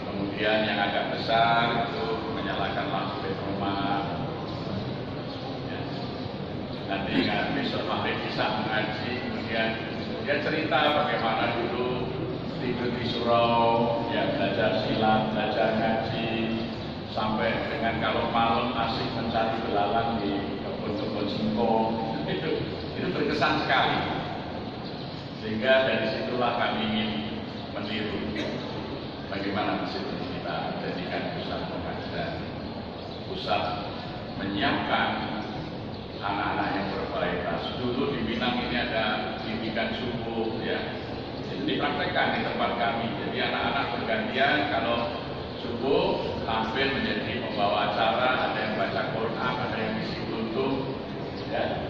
Kemudian yang agak besar itu menyalakan lampu di rumah. Ya. Nanti kan besok maghrib bisa mengaji. Kemudian dia cerita bagaimana dulu tidur di surau, ya belajar silat, belajar ngaji, sampai dengan kalau malam asik mencari belalang di kebun-kebun singkong. Itu berkesan sekali, sehingga dari situlah kami ingin meniru bagaimana masjid ini kita jadikan pusat pengajian, pusat menyiapkan anak-anak yang berkualitas. Dulu di Minang ini ada bimbingan subuh, ya, itu dipraktekkan di tempat kami. Jadi anak-anak bergantian kalau subuh tampil menjadi pembawa acara, ada yang baca Quran, ada yang isi kultum, ya.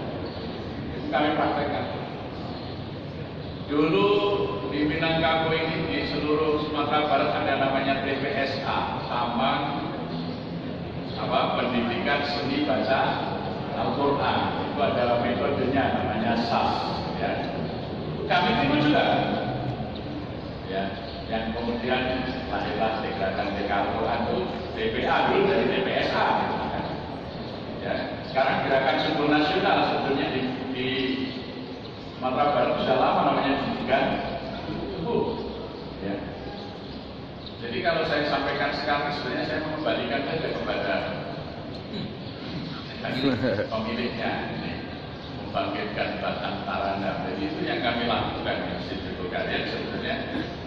Kami praktekkan. Dulu di Minangkabau ini, di seluruh Sumatera Barat ada namanya TPSA, Taman Pendidikan Seni Baca Al-Quran. Itu ada metodenya namanya SAS. Ya. Kami tiru juga. Ya. yang kemudian lahirlah gerakan TKU itu DPA dulu dari DPSA. Ya, sekarang gerakan simbol nasional sebetulnya di Sumatera Barat sudah lama namanya Didikan Tubuh. Ya. Jadi kalau saya sampaikan sekarang sebenarnya saya mengembalikan saja kepada pemiliknya, membangkitkan batang tarana. Jadi itu yang kami lakukan di Masjid Jogokarian. Sebenarnya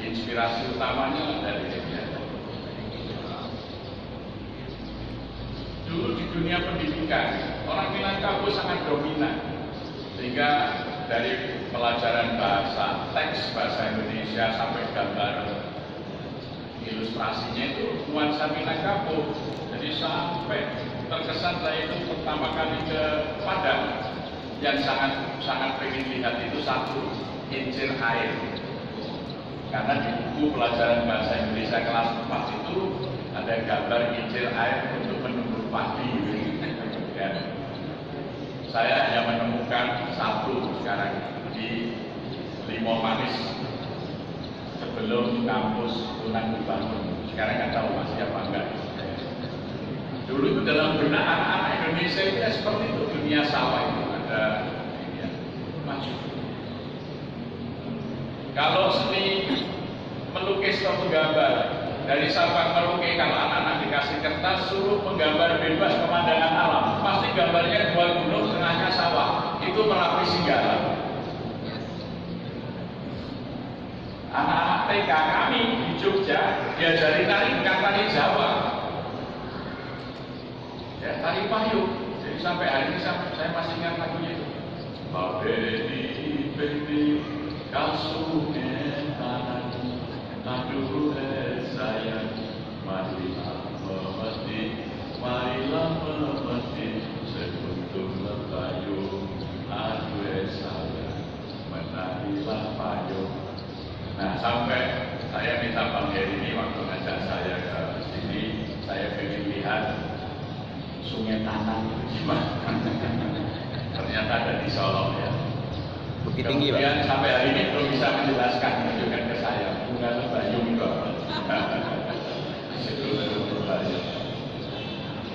inspirasi utamanya dari dia. Dulu di dunia pendidikan orang Minangkabau sangat dominan, sehingga dari pelajaran bahasa, teks bahasa Indonesia sampai gambar ilustrasinya itu nuansa Minangkabau. Jadi sampai terkesan saya itu pertama kali ke Padang, yang sangat pengen lihat itu satu kincir air. Karena di buku pelajaran bahasa Indonesia kelas 4 itu ada gambar kincir air untuk menumbuh padi. Ya. Saya hanya menemukan satu sekarang di Limau Manis sebelum kampus Tunan dibangun. Sekarang nggak tahu masih apa enggak. Dulu itu dalam benak anak-anak Indonesia itu seperti itu, dunia sawah itu ada ya, maju. Kalau seni melukis atau menggambar dari Sabang Merauke, kalau anak-anak dikasih kertas suruh menggambar bebas pemandangan alam, pasti gambarnya dua gunung tengahnya sawah, itu Merapi Singgala. Anak-anak TK kami di Jogja diajari tari bukan tari Jawa, ya tari payung. Jadi sampai hari ini saya masih ingat lagunya itu. Baby kasuhen tanah, aduh sayang, marilah memeti, sekuntum lepayung, aduh sayang, menarilah payung. Nah, sampai saya minta Bang Heri ini waktu ngajak saya ke sini, saya ingin lihat Sungai Tanang itu gimana. Ternyata ada di Solo ya. Bukit Tinggi, Pak. Kemudian sampai hari ini belum bisa menjelaskan, menunjukkan ke saya. Bunga Lebayung itu apa?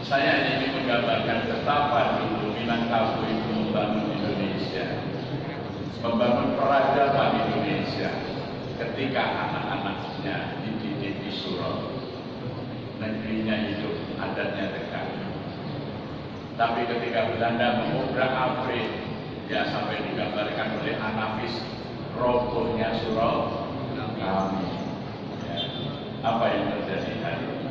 Saya ingin menggambarkan betapa dulu Minangkabau itu membangun Indonesia, membangun peradaban Indonesia. Ketika anak-anaknya dididik di Suro, negerinya hidup, adatnya dekat. Tapi ketika Belanda mengobrak-abrik, ya sampai digambarkan oleh Anafis, robohnya Suro kami. Ya. Apa yang terjadi hari ini?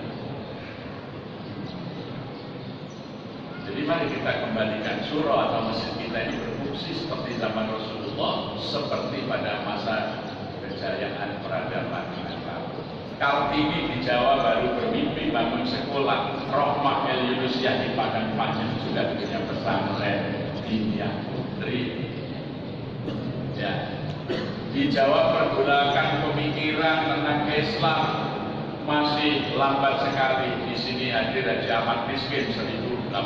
Jadi mari kita kembalikan Suro atau masjid kita ini berfungsi seperti zaman Rasulullah, seperti pada masa kejayaan peradaban Minangkabau. Kartini di Jawa baru bermimpi bangun sekolah. Rohmah El Yunusiah di Padang Panjang sudah punya pesantren Dinia Putri. Ya. Di Jawa pergolakan pemikiran tentang Islam masih lambat sekali. Di sini hadir Haji Ahmad Miskin 1802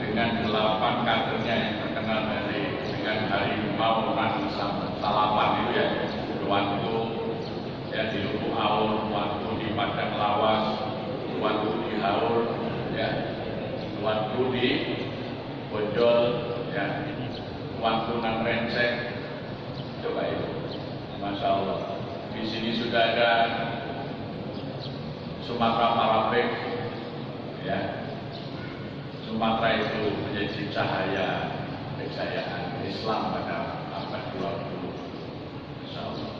dengan 8 kadernya yang terkenal dengan harimau dan salapan itu ya. Waktu ya di Lubuk Aur, waktu di Padang Lawas, waktu di Haur, ya, waktu di Bojol, ya, waktu nang Renceng. Coba itu, Masya Allah. Di sini sudah ada Sumatera Marabek, ya. Sumatera itu menjadi cahaya kejayaan Islam pada abad 20. Insya Allah.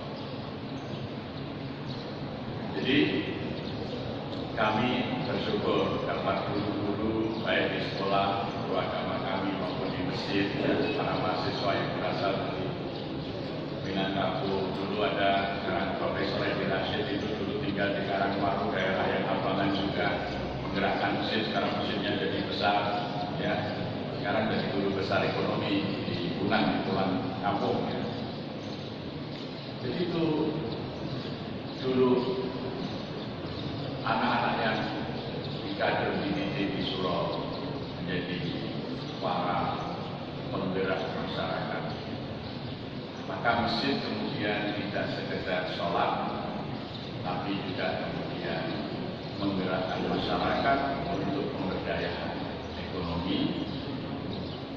Jadi kami bersyukur dapat guru-guru baik di sekolah, guru agama kami maupun di masjid, ya, para mahasiswa yang berasal dari Minangkabau. Dulu ada sekarang Profesor Edi Rashid itu dulu tinggal di Karangwaru, daerah yang hafalan juga menggerakkan mesin. Sekarang mesinnya jadi besar, ya. Sekarang jadi guru besar ekonomi di Bunang, di Pulang Kampung. Ya. Jadi itu dulu anak-anak yang dikader dididik di Suro menjadi para penggerak masyarakat. Maka masjid kemudian tidak sekedar sholat, tapi juga kemudian menggerakkan masyarakat untuk pemberdayaan ekonomi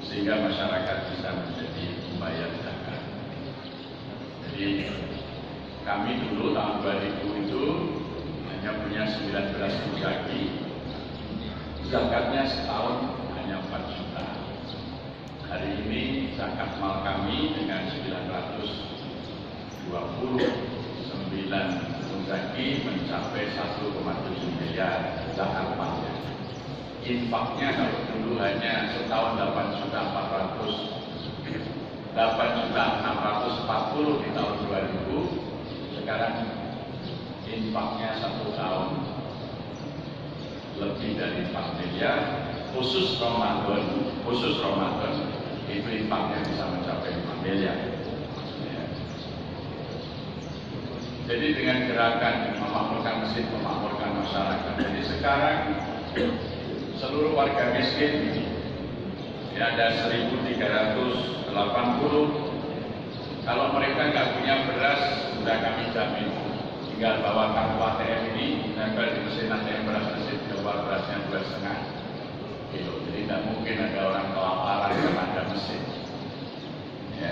sehingga masyarakat bisa menjadi pembayar zakat. Jadi kami dulu tahun 2000 itu hanya punya 19 muzaki, zakatnya setahun hanya 4 juta. Hari ini zakat mal kami dengan 929 muzaki mencapai 1,7 miliar zakat malnya. Infaknya kalau dulu hanya setahun 8.640 di tahun 2000, sekarang infaknya 1 tahun lebih dari 4 miliar. Khusus Ramadan itu infaknya bisa mencapai 5 miliar. Jadi dengan gerakan memakmurkan masjid, memakmurkan masyarakat. Jadi sekarang seluruh warga miskin ya ada 1.380. Kalau mereka nggak punya beras, sudah kami jamin tinggal bawa kartu ATM ini, nempel di mesin ATM beras mesin, coba berasnya 2,5 kilo. Jadi tidak mungkin ada orang kelaparan karena ada mesin. Ya,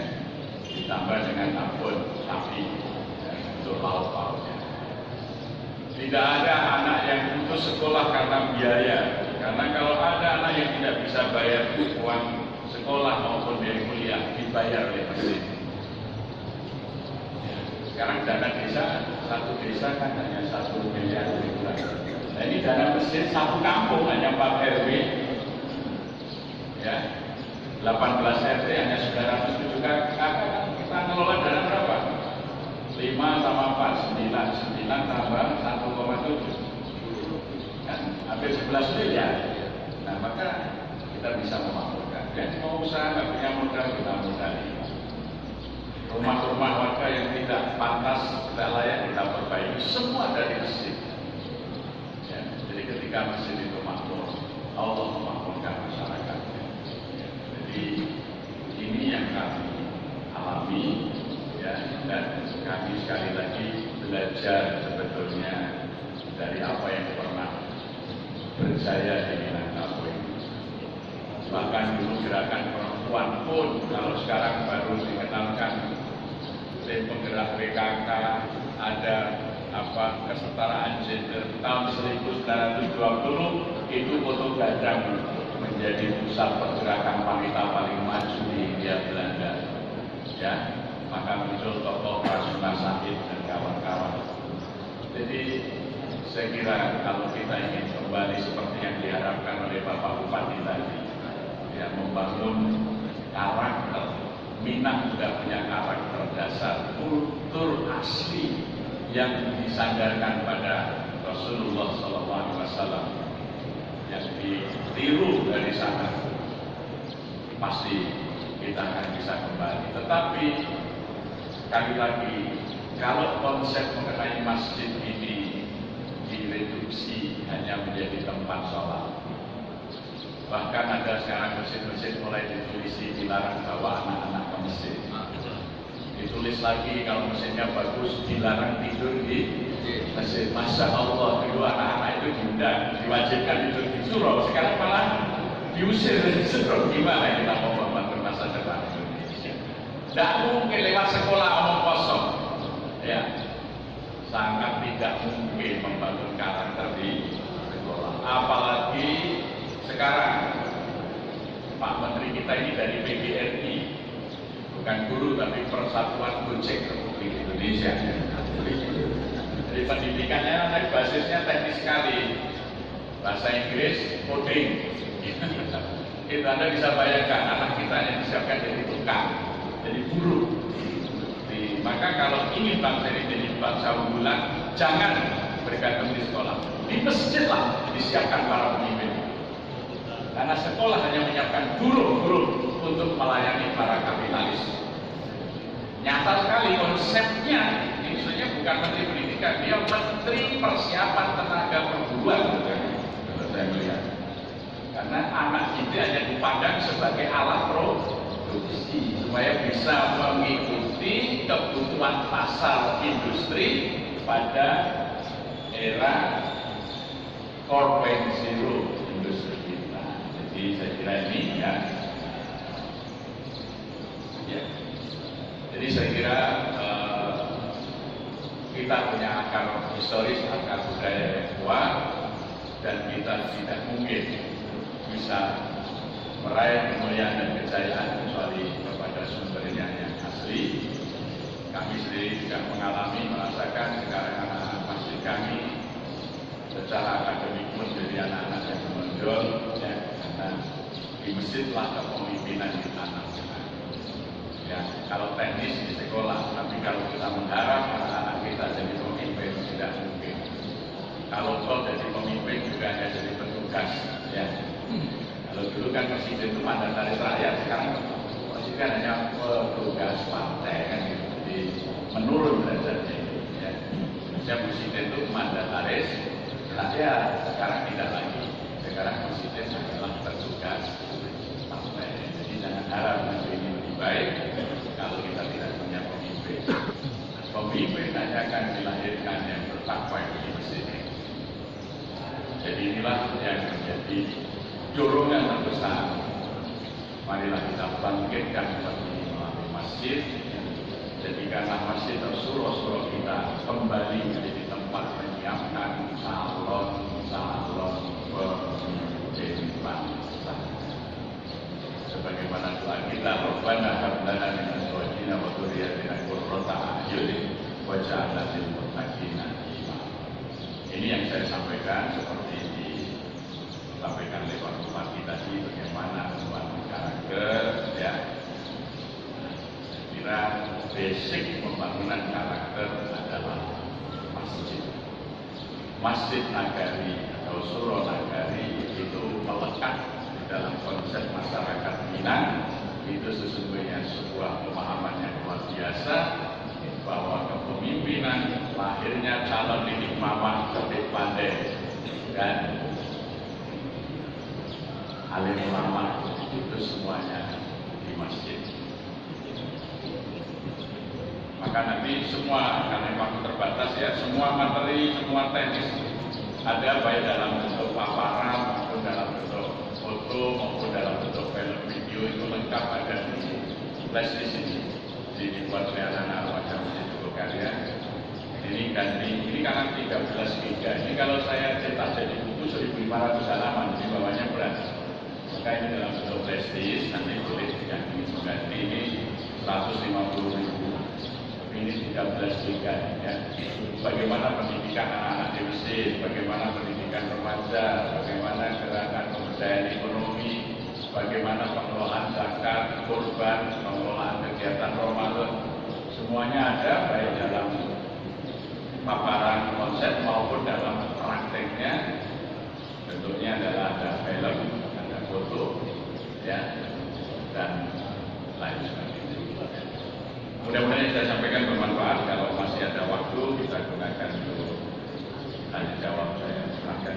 ditambah dengan abon sapi ya, untuk lauk-lauknya. Tidak ada anak yang putus sekolah karena biaya. Karena kalau ada anak yang tidak bisa bayar uang sekolah maupun biaya kuliah, dibayar oleh mesin. Sekarang dana desa, satu desa kan hanya 1 miliar rupiah. Nah ini dana mesin satu kampung hanya 4 RW, ya 18 RT hanya 907 kakak. Kita ngelola dana berapa? 5 sama 4, 9 tambah 1,7 kan hampir 11 miliar. Nah maka kita bisa memakmurkan. Dan mau usaha nggak punya modal, kita modali. Rumah-rumah warga yang tidak pantas, tidak layak kita perbaiki, semua dari masjid. Ya, jadi ketika masjid itu makmur, Allah memakmurkan masyarakat. Ya, jadi ini yang kami alami, ya, dan kami sekali lagi belajar sebetulnya dari apa yang pernah berjaya di Minangkabau. Bahkan dulu gerakan perempuan pun kalau sekarang baru dikenalkan tim penggerak PKK, ada kesetaraan gender tahun 1920 itu Kota Gadang menjadi pusat pergerakan wanita paling maju di Hindia Belanda. Ya, maka muncul tokoh Rasuna Said dan kawan-kawan. Jadi saya kira kalau kita ingin kembali seperti yang diharapkan oleh Bapak Bupati tadi, ya membangun karakter. Minang juga punya karakter dasar, kultur asli yang disandarkan pada Rasulullah SAW yang ditiru dari sana. Pasti kita akan bisa kembali. Tetapi sekali lagi, kalau konsep mengenai masjid ini direduksi hanya menjadi tempat sholat, bahkan ada sekarang masjid-masjid mulai ditulisi dilarang bawa anak-anak ke masjid. Ditulis lagi kalau mesinnya bagus dilarang tidur di masjid. Masya Allah, dulu anak-anak itu diundang, diwajibkan tidur di surau, sekarang malah diusir dari surau. Gimana kita mau membangun masa depan Indonesia? Tidak mungkin lewat sekolah omong kosong. Ya, sangat tidak mungkin membangun karakter di sekolah. Apalagi sekarang Pak Menteri kita ini dari PGRI, bukan guru tapi Persatuan Gojek Republik Indonesia. Jadi pendidikannya nanti basisnya teknis sekali, bahasa Inggris, coding. Itu Anda bisa bayangkan anak kita yang disiapkan jadi tukang, jadi buruh. Maka kalau ingin bangsa ini jadi bangsa unggulan, jangan bergantung di sekolah, di masjid lah disiapkan para pemimpin. Karena sekolah hanya menyiapkan guru-guru untuk melayani para kapitalis. Nyata sekali konsepnya, ini sebenarnya bukan Menteri Pendidikan, dia Menteri Persiapan Tenaga Perguruan, kalau saya melihat. Karena anak itu hanya dipandang sebagai alat produksi, supaya bisa mengikuti kebutuhan pasar industri pada era 4.0 industri kita. Jadi saya kira ini ya. Jadi saya kira kita punya akar historis, akar budaya yang kuat, dan kita tidak mungkin bisa meraih kemuliaan dan kejayaan kecuali kepada sumbernya yang asli. Kami sendiri juga merasakan sekarang anak-anak masjid kami secara akademik pun menjadi anak-anak yang menonjol, ya, karena di masjidlah kepemimpinan ditanamkan. Ya, kalau teknis di sekolah, tapi kalau kita mengharap anak-anak kita jadi pemimpin tidak mungkin. Kalau kau jadi pemimpin juga hanya jadi petugas, ya. Kalau dulu kan presiden itu mandataris rakyat, sekarang presiden hanya petugas partai kan gitu. Jadi menurun derajatnya. Ya. Saya presiden itu mandataris rakyat, sekarang tidak lagi. Sekarang presiden adalah petugas partai. Jadi jangan harap negeri ini lebih baik kalau kita tidak punya pemimpin. Pemimpin hanya akan dilahirkan yang bertakwa di sini. Jadi inilah yang menjadi dorongan terbesar. Marilah kita bangkitkan kembali melalui masjid. Jadikanlah masjid surau-surau kita kembali menjadi tempat menyiapkan calon-calon pemimpin bangsa. Sebagaimana doa kita, Rabbana hab lana min azwajina wa dzurriyyatina qurrata a'yun waj'alna lil muttaqina imama. Ini yang saya sampaikan seperti disampaikan oleh Pak Bupati tadi, bagaimana membangun karakter, ya. Saya kira basic pembangunan karakter adalah masjid. Masjid Nagari atau Suro Nagari itu melekat di dalam konsep masyarakat Minang. Itu sesungguhnya sebuah pemahaman yang luar biasa bahwa kepemimpinan lahirnya calon didik mama, cerdik pandai, dan alim ulama itu semuanya di masjid. Maka nanti semua, karena waktu terbatas ya, semua materi, semua teknis ada, baik dalam bentuk paparan maupun dalam bentuk foto maupun dalam bentuk film video, itu lengkap ada di flash di sini. Jadi dibuat oleh anak-anak macam itu karya. Ini ganti, ini karena 13 giga. Ini kalau saya cetak jadi buku 1.500 halaman, jadi bawahnya berat. Maka ini dalam bentuk flash disk, nanti boleh diganti ini 150.000. Ini 13 giga, ya. Bagaimana pendidikan anak-anak di Mesir, bagaimana pendidikan remaja, bagaimana gerakan pemberdayaan ekonomi, bagaimana pengelolaan zakat, kurban, pengelolaan kegiatan Ramadan, semuanya ada baik dalam paparan konsep maupun dalam prakteknya. Bentuknya adalah ada film, ada foto, ya, dan lain sebagainya. Mudah-mudahan yang saya sampaikan bermanfaat. Kalau masih ada waktu, kita gunakan untuk tanya jawab. Saya serahkan.